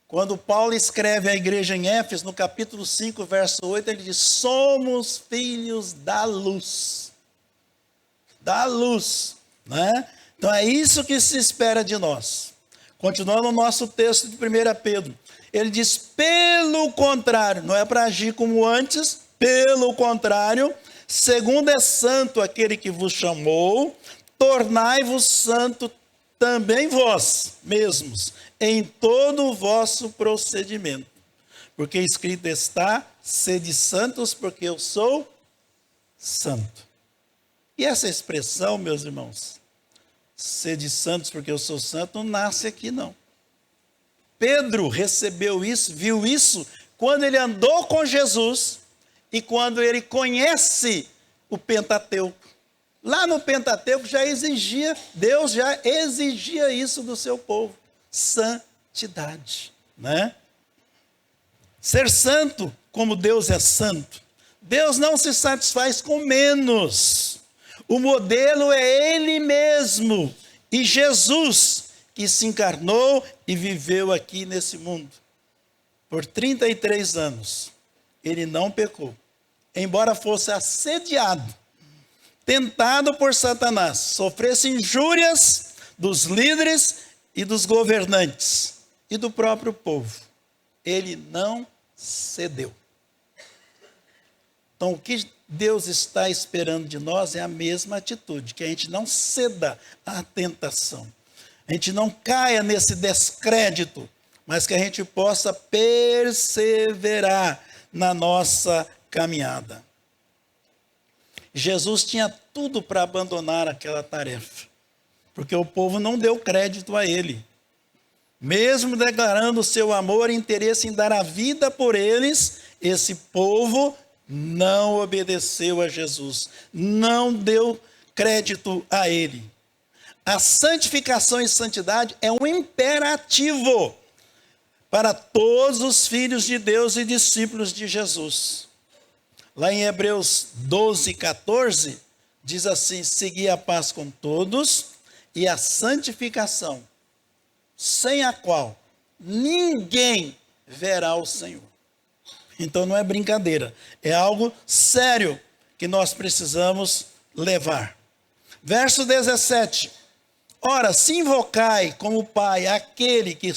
Quando Paulo escreve à igreja em Éfeso, no capítulo 5, verso 8, ele diz: somos filhos da luz. Da luz. Né? Então é isso que se espera de nós. Continuando o nosso texto de 1 Pedro, ele diz: pelo contrário, não é para agir como antes, pelo contrário, segundo é santo aquele que vos chamou, tornai-vos santo também vós mesmos, em todo o vosso procedimento. Porque escrito está: sede santos, porque eu sou santo. E essa expressão, meus irmãos, sede santos porque eu sou santo, não nasce aqui não. Pedro recebeu isso, viu isso, quando ele andou com Jesus e quando ele conhece o Pentateuco. Lá no Pentateuco Deus já exigia isso do seu povo, santidade, né? Ser santo como Deus é santo. Deus não se satisfaz com menos. O modelo é Ele mesmo. E Jesus, que se encarnou e viveu aqui nesse mundo. Por 33 anos. Ele não pecou. Embora fosse assediado, tentado por Satanás, sofresse injúrias dos líderes e dos governantes e do próprio povo. Ele não cedeu. Então, o que Deus está esperando de nós é a mesma atitude, que a gente não ceda à tentação, a gente não caia nesse descrédito, mas que a gente possa perseverar na nossa caminhada. Jesus tinha tudo para abandonar aquela tarefa, porque o povo não deu crédito a ele. Mesmo declarando seu amor e interesse em dar a vida por eles, esse povo não obedeceu a Jesus, não deu crédito a ele. A santificação e santidade é um imperativo para todos os filhos de Deus e discípulos de Jesus. Lá em Hebreus 12, 14, diz assim: segui a paz com todos e a santificação, sem a qual ninguém verá o Senhor. Então não é brincadeira, é algo sério que nós precisamos levar. Verso 17. Ora, se invocai como Pai aquele que,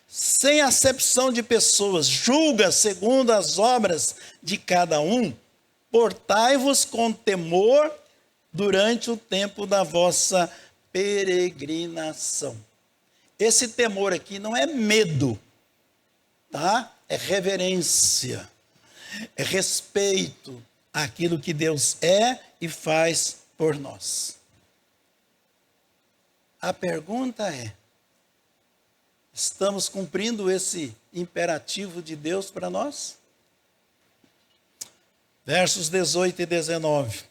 sem acepção de pessoas, julga segundo as obras de cada um, portai-vos com temor durante o tempo da vossa peregrinação. Esse temor aqui não é medo, tá? É reverência, é respeito àquilo que Deus é e faz por nós. A pergunta é: estamos cumprindo esse imperativo de Deus para nós? Versos 18 e 19.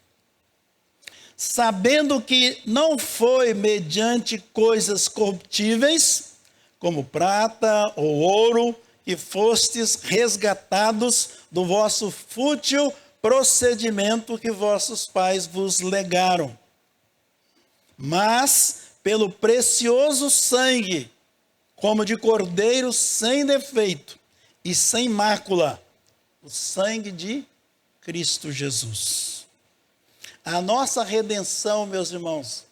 Sabendo que não foi mediante coisas corruptíveis, como prata ou ouro, que fostes resgatados do vosso fútil procedimento que vossos pais vos legaram, mas pelo precioso sangue, como de cordeiro sem defeito e sem mácula, o sangue de Cristo Jesus. A nossa redenção, meus irmãos,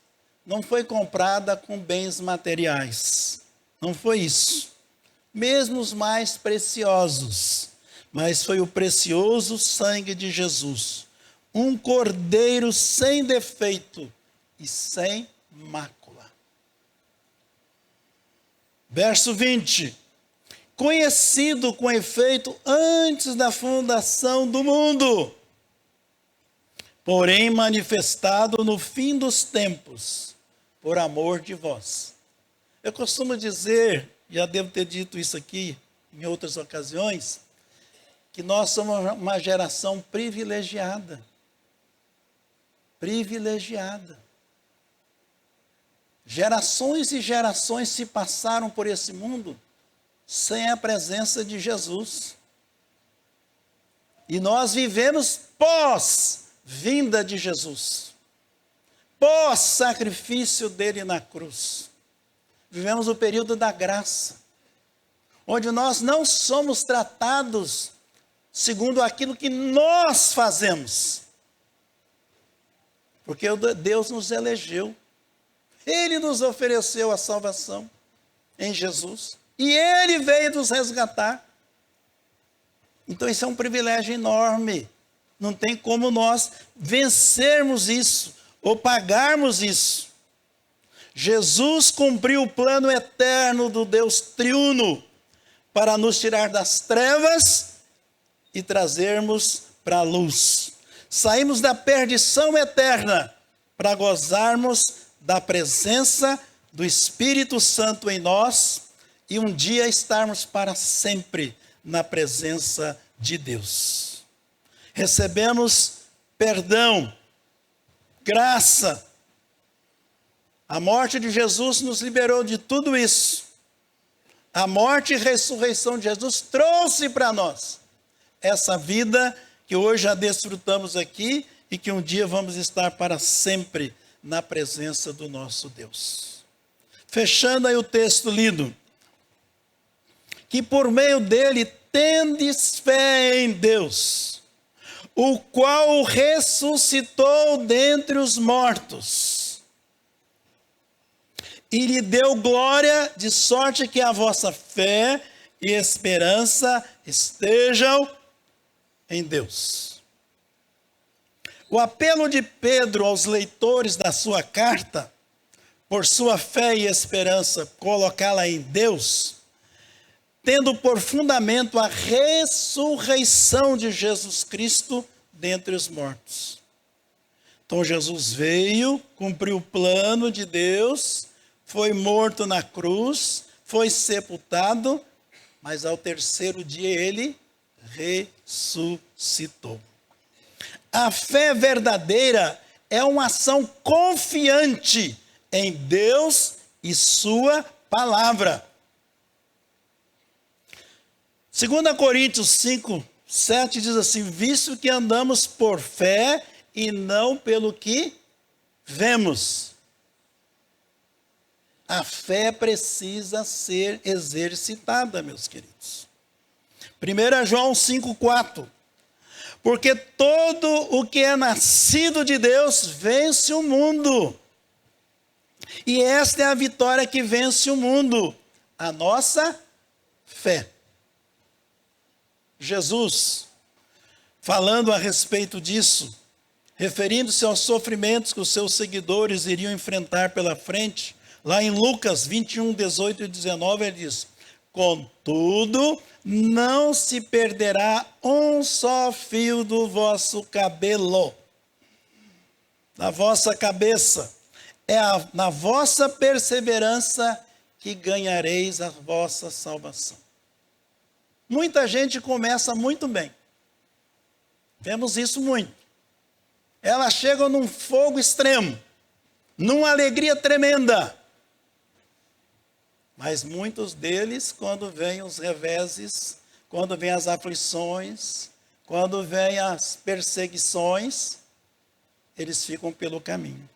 não foi comprada com bens materiais, não foi isso. Mesmo os mais preciosos, mas foi o precioso sangue de Jesus, um cordeiro sem defeito e sem mácula. Verso 20. Conhecido com efeito antes da fundação do mundo, porém manifestado no fim dos tempos, por amor de vós. Eu costumo dizer, já devo ter dito isso aqui em outras ocasiões, que nós somos uma geração privilegiada. Privilegiada. Gerações e gerações se passaram por esse mundo sem a presença de Jesus. E nós vivemos pós-vinda de Jesus, pós-sacrifício dele na cruz. Vivemos o período da graça, onde nós não somos tratados segundo aquilo que nós fazemos, porque Deus nos elegeu, Ele nos ofereceu a salvação em Jesus, e Ele veio nos resgatar. Então isso é um privilégio enorme, não tem como nós vencermos isso, ou pagarmos isso. Jesus cumpriu o plano eterno do Deus triuno para nos tirar das trevas e trazermos para a luz. Saímos da perdição eterna para gozarmos da presença do Espírito Santo em nós e um dia estarmos para sempre na presença de Deus. recebemos perdão, graça. A morte de Jesus nos liberou de tudo isso. A morte e ressurreição de Jesus trouxe para nós essa vida que hoje já desfrutamos aqui e que um dia vamos estar para sempre na presença do nosso Deus. Fechando aí o texto lido. Que por meio dele tendes fé em Deus, o qual o ressuscitou dentre os mortos, e lhe deu glória, de sorte que a vossa fé e esperança estejam em Deus. O apelo de Pedro aos leitores da sua carta, por sua fé e esperança, colocá-la em Deus, tendo por fundamento a ressurreição de Jesus Cristo dentre os mortos. Então Jesus veio, cumpriu o plano de Deus, foi morto na cruz, foi sepultado, mas ao terceiro dia ele ressuscitou. A fé verdadeira é uma ação confiante em Deus e sua palavra. 2 Coríntios 5, 7 diz assim: visto que andamos por fé e não pelo que vemos. A fé precisa ser exercitada, meus queridos. 1 João 5, 4. Porque todo o que é nascido de Deus vence o mundo. E esta é a vitória que vence o mundo, a nossa fé. Jesus, falando a respeito disso, referindo-se aos sofrimentos que os seus seguidores iriam enfrentar pela frente, lá em Lucas 21, 18 e 19, ele diz: contudo, não se perderá um só fio do vosso cabelo, da vossa cabeça. É na vossa perseverança que ganhareis a vossa salvação. Muita gente começa muito bem. Vemos isso muito. Elas chegam num fogo extremo, numa alegria tremenda. Mas muitos deles, quando vêm os reveses, quando vêm as aflições, quando vêm as perseguições, eles ficam pelo caminho.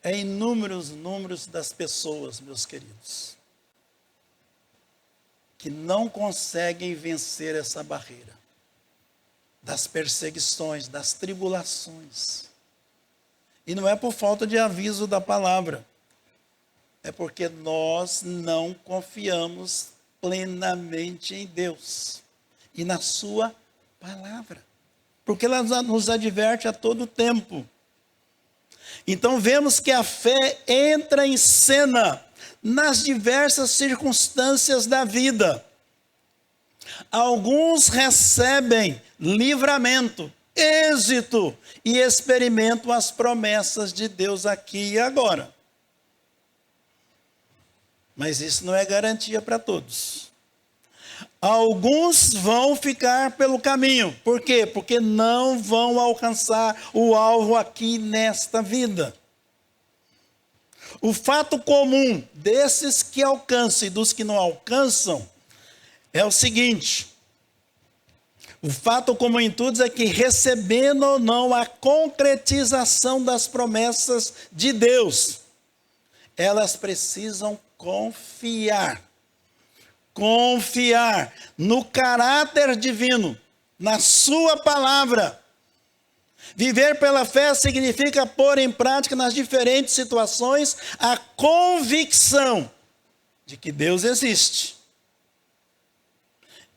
É inúmeros números das pessoas, meus queridos, que não conseguem vencer essa barreira das perseguições, das tribulações. E não é por falta de aviso da palavra, é porque nós não confiamos plenamente em Deus e na sua palavra, porque ela nos adverte a todo tempo. Então vemos que a fé entra em cena nas diversas circunstâncias da vida. Alguns recebem livramento, êxito e experimentam as promessas de Deus aqui e agora. Mas isso não é garantia para todos. Alguns vão ficar pelo caminho. Por quê? Porque não vão alcançar o alvo aqui nesta vida. O fato comum desses que alcançam e dos que não alcançam é o seguinte: o fato comum em todos é que, recebendo ou não a concretização das promessas de Deus, elas precisam confiar no caráter divino, na sua palavra. Viver pela fé significa pôr em prática nas diferentes situações a convicção de que Deus existe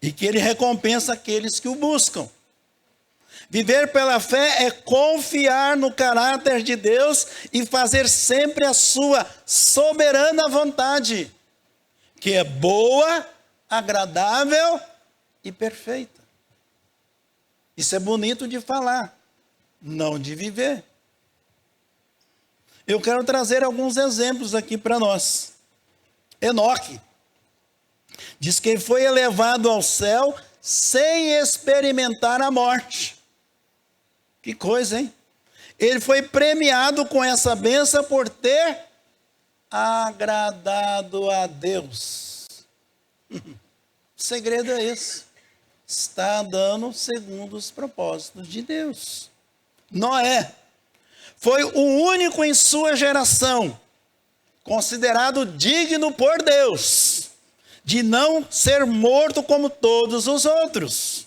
e que Ele recompensa aqueles que o buscam. Viver pela fé é confiar no caráter de Deus e fazer sempre a sua soberana vontade, que é boa, agradável e perfeita. Isso é bonito de falar, não de viver. Eu quero trazer alguns exemplos aqui para nós. Enoque, Diz que ele foi elevado ao céu sem experimentar a morte. Que coisa, hein? Ele foi premiado com essa bênção por ter agradado a Deus. O segredo é esse. Está andando segundo os propósitos de Deus. Noé foi o único em sua geração considerado digno por Deus de não ser morto como todos os outros.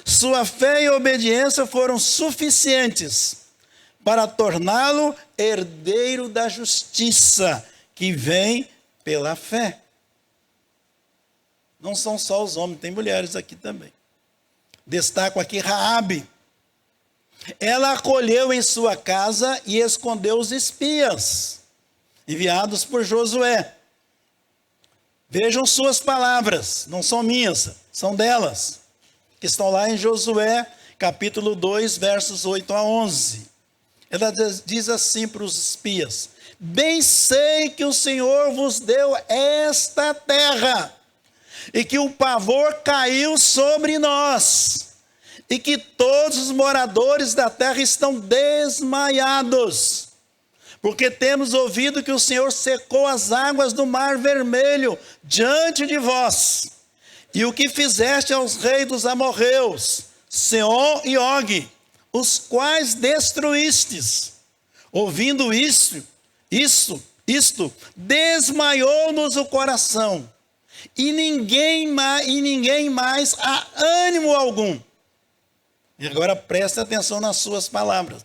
Sua fé e obediência foram suficientes para torná-lo herdeiro da justiça que vem pela fé. Não são só os homens, tem mulheres aqui também. Destaco aqui Raabe. Ela acolheu em sua casa e escondeu os espias enviados por Josué. Vejam suas palavras, não são minhas, são delas, que estão lá em Josué, capítulo 2, versos 8 a 11. Ela diz assim para os espias: bem sei que o Senhor vos deu esta terra, e que o pavor caiu sobre nós, e que todos os moradores da terra estão desmaiados, porque temos ouvido que o Senhor secou as águas do Mar Vermelho diante de vós, e o que fizeste aos reis dos amorreus, Seom e Og, os quais destruístes. Ouvindo isto, desmaiou-nos o coração, e ninguém mais há ânimo algum. E agora preste atenção nas suas palavras.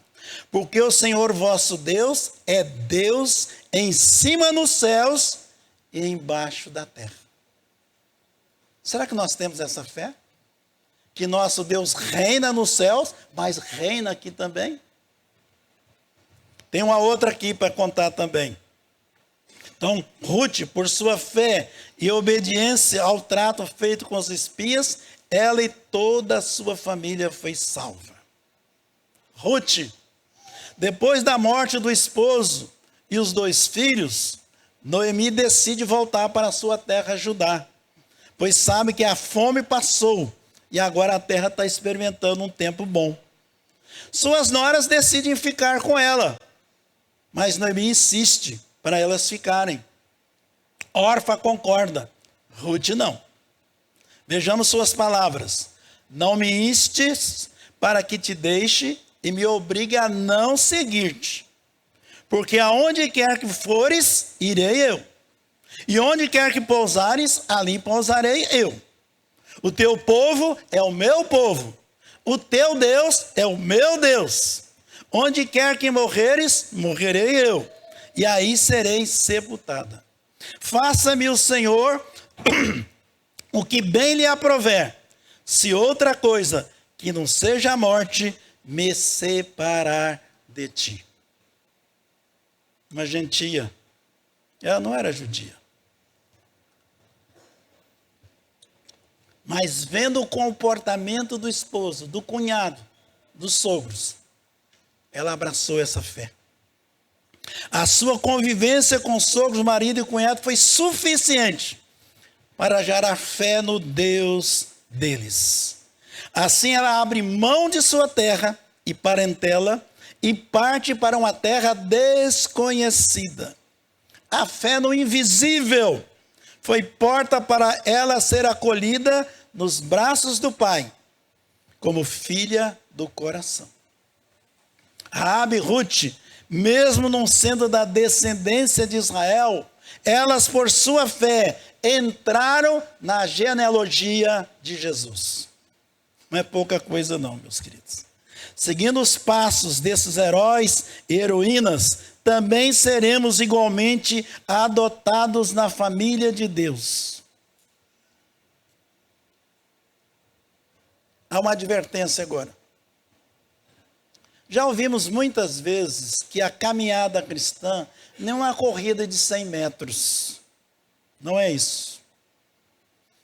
Porque o Senhor vosso Deus é Deus em cima nos céus e embaixo da terra. Será que nós temos essa fé? Que nosso Deus reina nos céus, mas reina aqui também? Tem uma outra aqui para contar também. Então, Ruth, por sua fé e obediência ao trato feito com os espias, ela e toda a sua família foi salva. Ruth, depois da morte do esposo e os 2 filhos, Noemi decide voltar para a sua terra Judá, pois sabe que a fome passou e agora a terra está experimentando um tempo bom. Suas noras decidem ficar com ela, mas Noemi insiste para elas ficarem. Orfa concorda, Ruth não. Vejamos suas palavras: não me instes para que te deixe e me obrigue a não seguir-te, porque aonde quer que fores, irei eu, e onde quer que pousares, ali pousarei eu. O teu povo é o meu povo, o teu Deus é o meu Deus. Onde quer que morreres, morrerei eu, e aí serei sepultada. Faça-me o Senhor o que bem lhe aprouver, se outra coisa que não seja a morte me separar de ti. Uma gentia, ela não era judia, mas vendo o comportamento do esposo, do cunhado, dos sogros, ela abraçou essa fé. A sua convivência com sogros, marido e cunhado foi suficiente para gerar fé no Deus deles. Assim ela abre mão de sua terra e parentela e parte para uma terra desconhecida. A fé no invisível foi porta para ela ser acolhida nos braços do Pai, como filha do coração. Raabe e Ruth, mesmo não sendo da descendência de Israel, elas, por sua fé, entraram na genealogia de Jesus. Não é pouca coisa não, meus queridos. Seguindo os passos desses heróis e heroínas, também seremos igualmente adotados na família de Deus. Há uma advertência agora. Já ouvimos muitas vezes que a caminhada cristã não é uma corrida de 100 metros. Não é isso.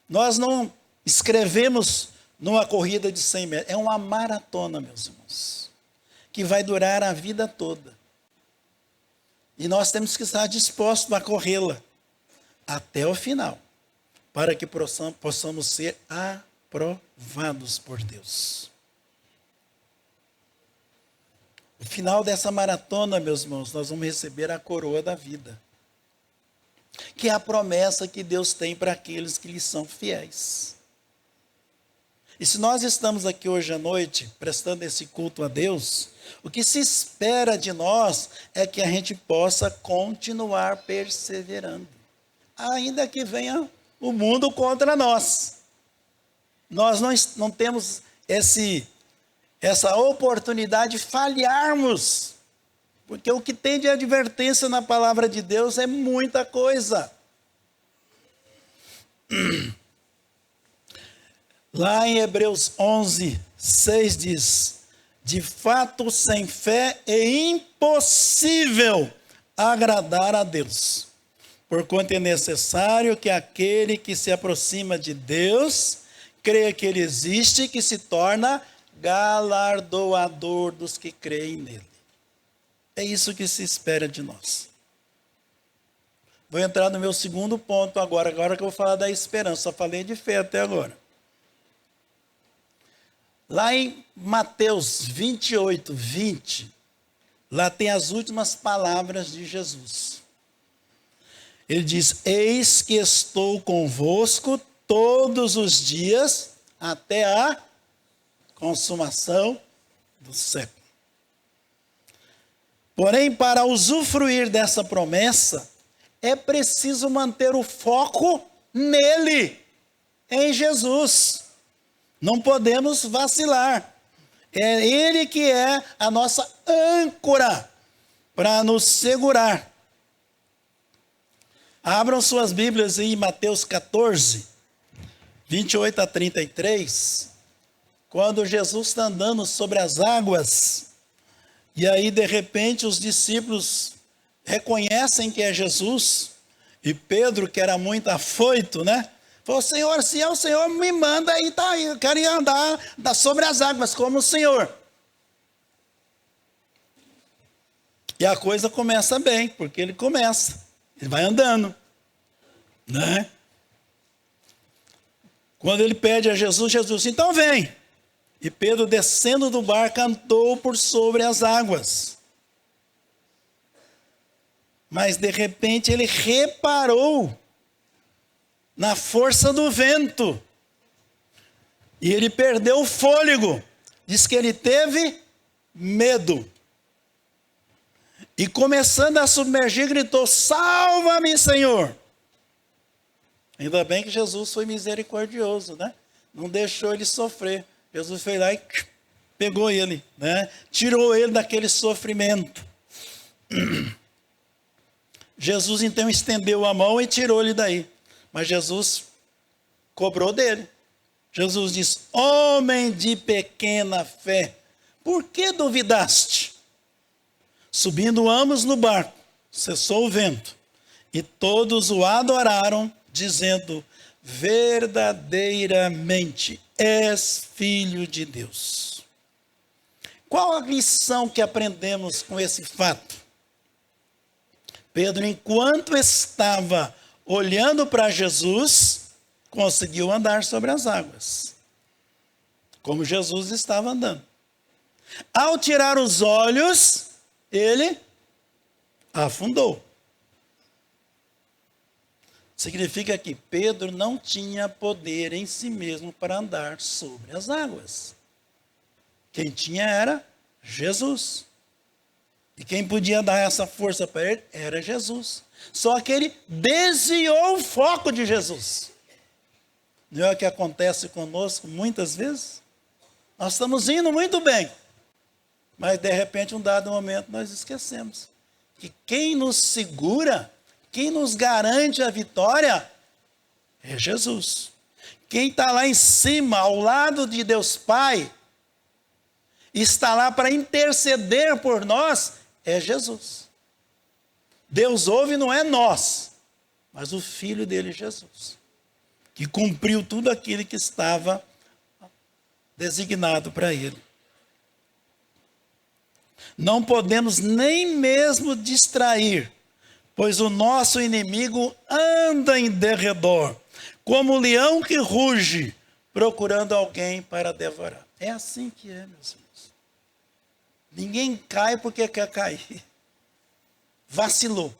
Nós não escrevemos numa corrida de 100 metros. É uma maratona, meus irmãos, que vai durar a vida toda. E nós temos que estar dispostos a corrê-la até o final. para que possamos ser aprovados por Deus. No final dessa maratona, meus irmãos, nós vamos receber a coroa da vida, que é a promessa que Deus tem para aqueles que lhe são fiéis. E se nós estamos aqui hoje à noite, prestando esse culto a Deus, o que se espera de nós é que a gente possa continuar perseverando, ainda que venha o mundo contra nós. Nós não temos essa oportunidade de falharmos, porque o que tem de advertência na palavra de Deus é muita coisa. Lá em Hebreus 11, 6 diz: de fato, sem fé é impossível agradar a Deus, porquanto é necessário que aquele que se aproxima de Deus creia que Ele existe e que se torna galardoador dos que creem nele. É isso que se espera de nós. Vou entrar no meu segundo ponto agora que eu vou falar da esperança. Só falei de fé até agora. Lá em Mateus 28, 20, lá tem as últimas palavras de Jesus. Ele diz: eis que estou convosco todos os dias até a consumação do século. Porém, para usufruir dessa promessa, é preciso manter o foco nele, em Jesus. Não podemos vacilar. É Ele que é a nossa âncora para nos segurar. Abram suas Bíblias em Mateus 14, 28 a 33, quando Jesus está andando sobre as águas, e aí de repente os discípulos reconhecem que é Jesus, e Pedro, que era muito afoito, né? Falou: Senhor, se é o Senhor, me manda aí, tá aí, eu quero ir andar sobre as águas como o Senhor. E a coisa começa bem, porque ele vai andando, né? Quando ele pede a Jesus, Jesus disse: então vem. E Pedro, descendo do barco, andou por sobre as águas. Mas de repente ele reparou na força do vento. E ele perdeu o fôlego. Diz que ele teve medo. E começando a submergir, gritou: salva-me, Senhor. Ainda bem que Jesus foi misericordioso, né? Não deixou ele sofrer. Jesus foi lá e pegou ele, né? Tirou ele daquele sofrimento. Jesus então estendeu a mão e tirou ele daí. Mas Jesus cobrou dele. Jesus diz: homem de pequena fé, por que duvidaste? Subindo ambos no barco, cessou o vento, e todos o adoraram, dizendo: verdadeiramente és filho de Deus. Qual a lição que aprendemos com esse fato? Pedro, enquanto estava olhando para Jesus, conseguiu andar sobre as águas, como Jesus estava andando. Ao tirar os olhos, ele afundou. Significa que Pedro não tinha poder em si mesmo para andar sobre as águas. Quem tinha era Jesus. E quem podia dar essa força para ele era Jesus. Só que ele desviou o foco de Jesus. Não é o que acontece conosco muitas vezes? Nós estamos indo muito bem. Mas de repente, um dado momento, nós esquecemos que quem nos segura, quem nos garante a vitória é Jesus. Quem está lá em cima, ao lado de Deus Pai, está lá para interceder por nós, é Jesus. Deus ouve, não é nós, mas o Filho dele, Jesus, que cumpriu tudo aquilo que estava designado para ele. Não podemos nem mesmo distrair, pois o nosso inimigo anda em derredor, como o leão que ruge, procurando alguém para devorar. É assim que é, meus irmãos. Ninguém cai porque quer cair. Vacilou.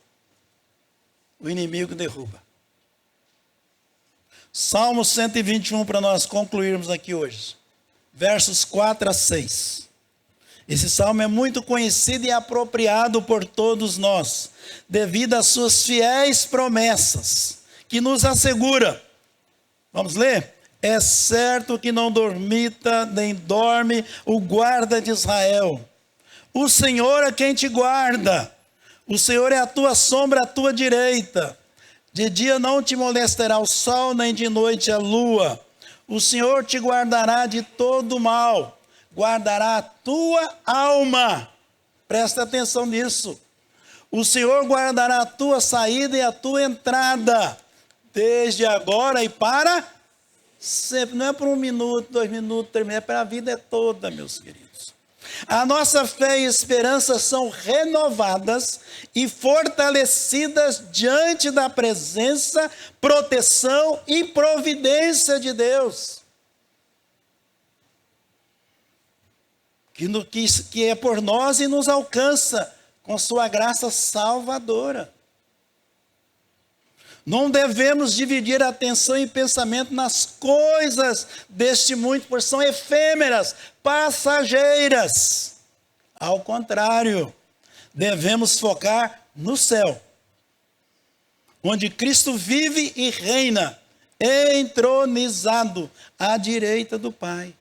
O inimigo derruba. Salmo 121, para nós concluirmos aqui hoje. Versos 4 a 6. Esse salmo é muito conhecido e apropriado por todos nós, devido às suas fiéis promessas, que nos assegura. Vamos ler? É certo que não dormita nem dorme o guarda de Israel. O Senhor é quem te guarda. O Senhor é a tua sombra à tua direita. De dia não te molestará o sol, nem de noite a lua. O Senhor te guardará de todo mal. Guardará a tua alma. Presta atenção nisso. O Senhor guardará a tua saída e a tua entrada, desde agora e para sempre. Não é por 1 minuto, 2 minutos, 3 minutos, é para a vida toda, meus queridos. A nossa fé e esperança são renovadas e fortalecidas diante da presença, proteção e providência de Deus. Que é por nós e nos alcança com sua graça salvadora. Não devemos dividir a atenção e pensamento nas coisas deste mundo, pois são efêmeras, passageiras. Ao contrário, devemos focar no céu, onde Cristo vive e reina, entronizado à direita do Pai.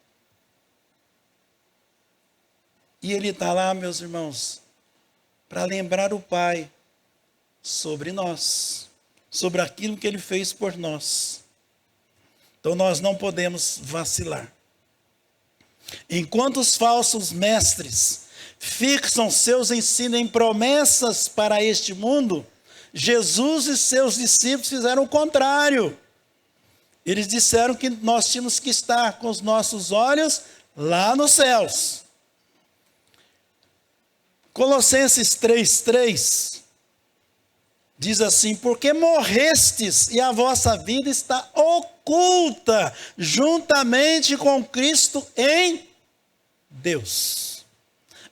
E Ele está lá, meus irmãos, para lembrar o Pai sobre nós, sobre aquilo que Ele fez por nós. Então nós não podemos vacilar. Enquanto os falsos mestres fixam seus ensinos em promessas para este mundo, Jesus e seus discípulos fizeram o contrário. Eles disseram que nós tínhamos que estar com os nossos olhos lá nos céus. Colossenses 3:3 diz assim: porque morrestes e a vossa vida está oculta juntamente com Cristo em Deus.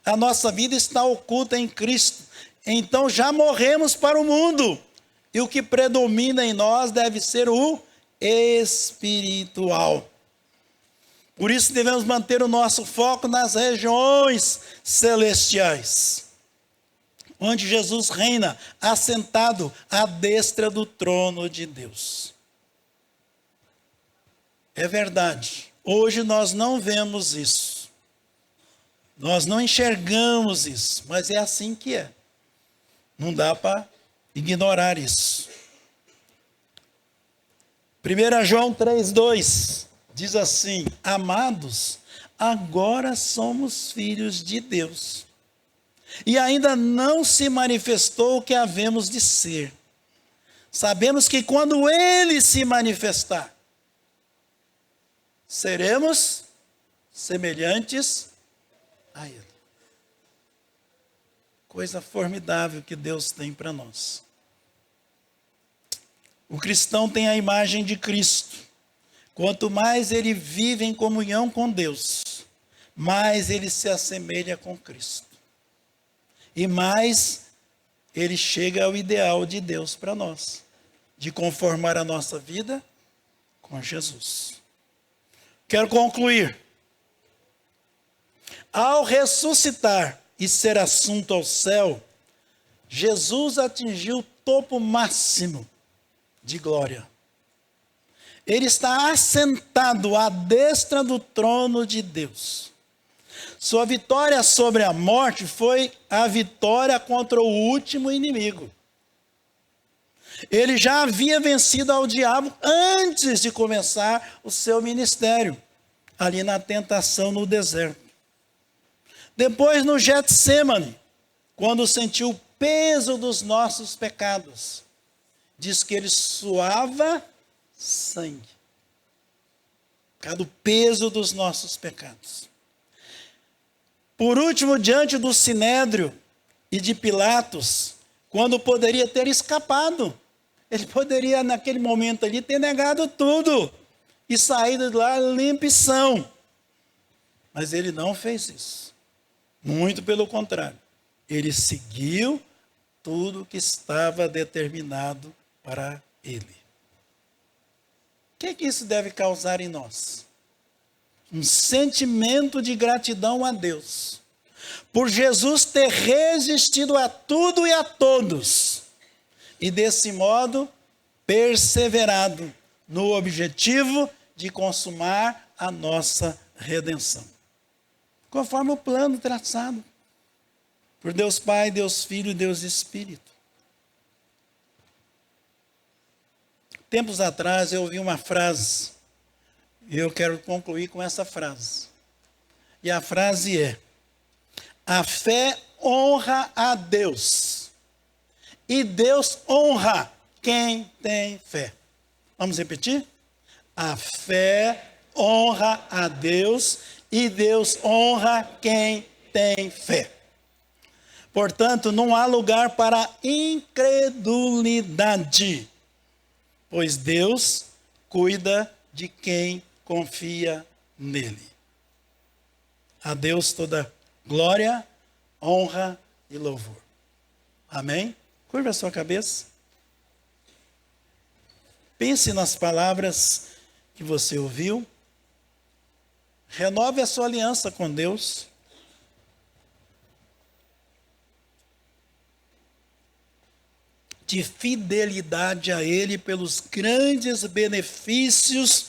A nossa vida está oculta em Cristo. Então já morremos para o mundo. E o que predomina em nós deve ser o espiritual. Por isso devemos manter o nosso foco nas regiões celestiais, onde Jesus reina assentado à destra do trono de Deus. É verdade, hoje nós não vemos isso, nós não enxergamos isso, mas é assim que é. Não dá para ignorar isso. 1 João 3:2 diz assim: amados, agora somos filhos de Deus, e ainda não se manifestou o que havemos de ser. Sabemos que quando Ele se manifestar, seremos semelhantes a Ele. Coisa formidável que Deus tem para nós. O cristão tem a imagem de Cristo. Quanto mais ele vive em comunhão com Deus, mais ele se assemelha com Cristo. E mais ele chega ao ideal de Deus para nós, de conformar a nossa vida com Jesus. Quero concluir. Ao ressuscitar e ser assunto ao céu, Jesus atingiu o topo máximo de glória. Ele está assentado à destra do trono de Deus. Sua vitória sobre a morte foi a vitória contra o último inimigo. Ele já havia vencido ao diabo antes de começar o seu ministério, ali na tentação no deserto. Depois no Getsêmani, quando sentiu o peso dos nossos pecados, diz que ele suava sangue, por causa do peso dos nossos pecados. Por último, diante do Sinédrio e de Pilatos, quando poderia ter escapado. Ele poderia, naquele momento ali, ter negado tudo e saído de lá limpo e são. Mas ele não fez isso. Muito pelo contrário. Ele seguiu tudo que estava determinado para ele. O que isso deve causar em nós? Um sentimento de gratidão a Deus, por Jesus ter resistido a tudo e a todos, e desse modo perseverado no objetivo de consumar a nossa redenção, conforme o plano traçado por Deus Pai, Deus Filho e Deus Espírito. Tempos atrás eu ouvi uma frase, e eu quero concluir com essa frase. E a frase é: a fé honra a Deus, e Deus honra quem tem fé. Vamos repetir? A fé honra a Deus, e Deus honra quem tem fé. Portanto, não há lugar para incredulidade, pois Deus cuida de quem confia nele. A Deus toda glória, honra e louvor. Amém? Curva a sua cabeça. Pense nas palavras que você ouviu. Renove a sua aliança com Deus. De fidelidade a Ele pelos grandes benefícios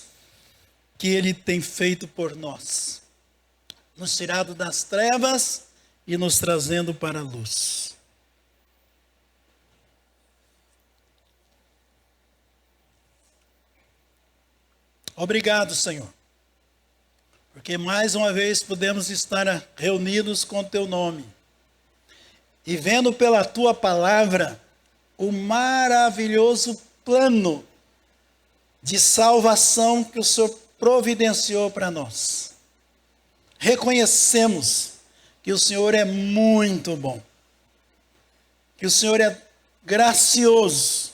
que Ele tem feito por nós, nos tirado das trevas e nos trazendo para a luz. Obrigado, Senhor, porque mais uma vez podemos estar reunidos com Teu nome e vendo pela Tua palavra o maravilhoso plano de salvação que o Senhor providenciou para nós. Reconhecemos que o Senhor é muito bom, que o Senhor é gracioso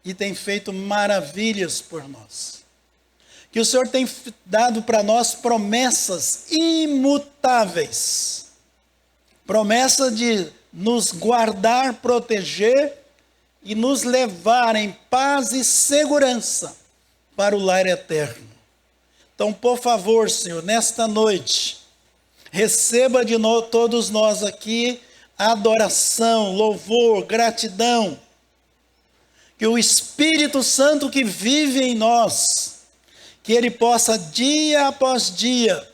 e tem feito maravilhas por nós, que o Senhor tem dado para nós promessas imutáveis, promessa de nos guardar, proteger e nos levar em paz e segurança para o lar eterno. Então, por favor, Senhor, nesta noite, receba de todos nós aqui adoração, louvor, gratidão. Que o Espírito Santo que vive em nós, que ele possa dia após dia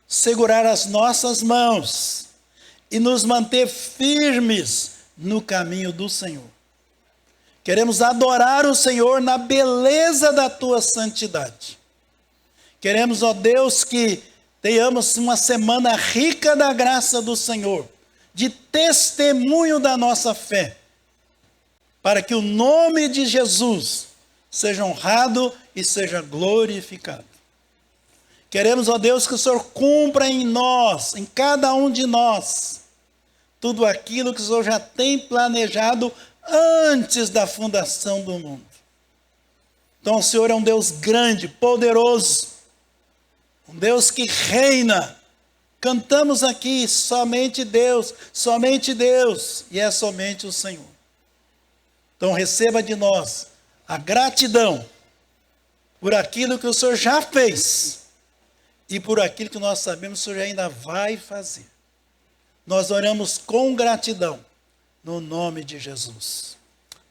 segurar as nossas mãos e nos manter firmes no caminho do Senhor. Queremos adorar o Senhor na beleza da Tua santidade. Queremos, ó Deus, que tenhamos uma semana rica da graça do Senhor, de testemunho da nossa fé, para que o nome de Jesus seja honrado e seja glorificado. Queremos, ó Deus, que o Senhor cumpra em nós, em cada um de nós, tudo aquilo que o Senhor já tem planejado antes da fundação do mundo. Então o Senhor é um Deus grande, poderoso, um Deus que reina. Cantamos aqui, somente Deus, e é somente o Senhor. Então receba de nós a gratidão por aquilo que o Senhor já fez e por aquilo que nós sabemos que o Senhor ainda vai fazer. Nós oramos com gratidão, no nome de Jesus.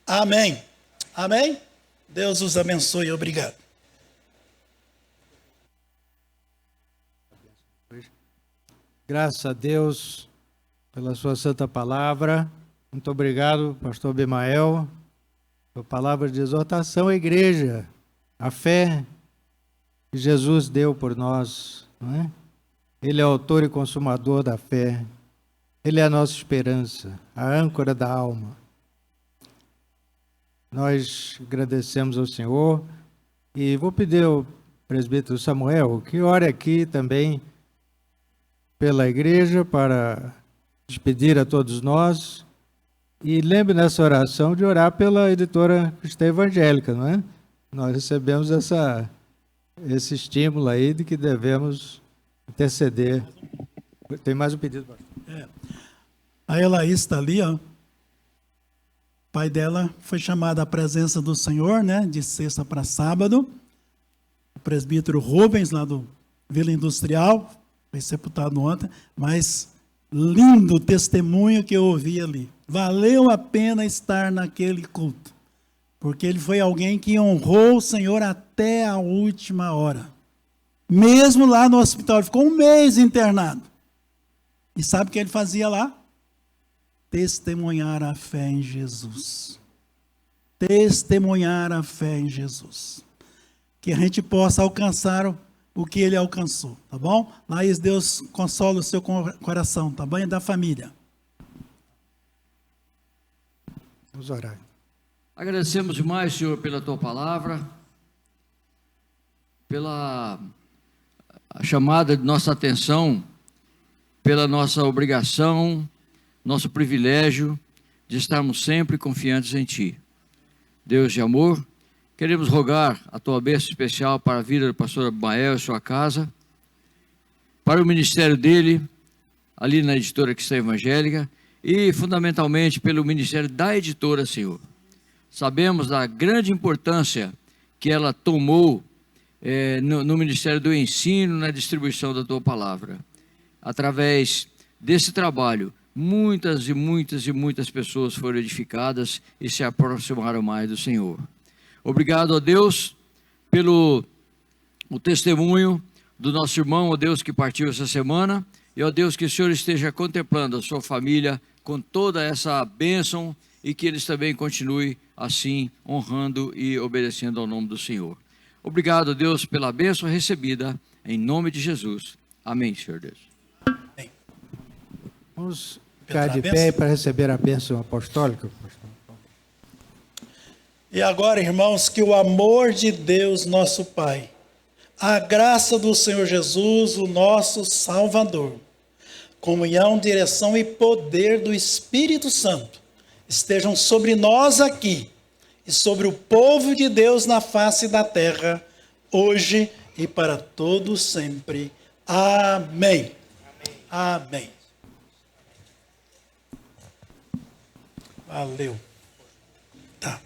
Amém. Amém? Deus os abençoe. Obrigado. Graças a Deus pela sua santa palavra. Muito obrigado, pastor Abimael, pela palavra de exortação à igreja, a fé que Jesus deu por nós, não é? Ele é autor e consumador da fé. Ele é a nossa esperança, a âncora da alma. Nós agradecemos ao Senhor e vou pedir ao presbítero Samuel que ore aqui também pela igreja para despedir a todos nós E lembre nessa oração de orar pela editora Cristã Evangélica, não é? Nós recebemos esse estímulo aí de que devemos interceder. Tem mais um pedido, pastor? A Elaís está ali, ó. O pai dela foi chamado à presença do Senhor, né? De sexta para sábado. O presbítero Rubens, lá do Vila Industrial, foi sepultado ontem, mas lindo testemunho que eu ouvi ali. Valeu a pena estar naquele culto, porque ele foi alguém que honrou o Senhor até a última hora. Mesmo lá no hospital, ele ficou um mês internado. E sabe o que ele fazia lá? Testemunhar a fé em Jesus. Testemunhar a fé em Jesus. Que a gente possa alcançar o que ele alcançou, tá bom? Laís, Deus consola o seu coração, tá bom? E da família. Vamos orar. Agradecemos demais, Senhor, pela Tua palavra, pela chamada de nossa atenção, pela nossa obrigação, nosso privilégio de estarmos sempre confiantes em Ti. Deus de amor, queremos rogar a Tua bênção especial para a vida do pastor Abimael e sua casa, para o ministério dele, ali na editora Cristã Evangélica, e fundamentalmente pelo ministério da editora, Senhor. Sabemos da grande importância que ela tomou no ministério do ensino, na distribuição da Tua palavra. Através desse trabalho, muitas e muitas e muitas pessoas foram edificadas e se aproximaram mais do Senhor. Obrigado a Deus pelo o testemunho do nosso irmão, ó Deus, que partiu essa semana, e ó Deus, que o Senhor esteja contemplando a sua família com toda essa bênção e que eles também continuem assim, honrando e obedecendo ao nome do Senhor. Obrigado a Deus pela bênção recebida, em nome de Jesus. Amém, Senhor Deus. Vamos ficar de pé para receber a bênção apostólica. E agora, irmãos, que o amor de Deus, nosso Pai, a graça do Senhor Jesus, o nosso Salvador, comunhão, direção e poder do Espírito Santo estejam sobre nós aqui e sobre o povo de Deus na face da terra, hoje e para todos sempre. Amém. Amém. Valeu. Tá.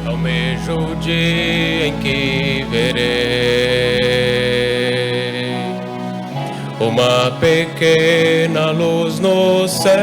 Almejo o dia em que verei uma pequena luz no céu,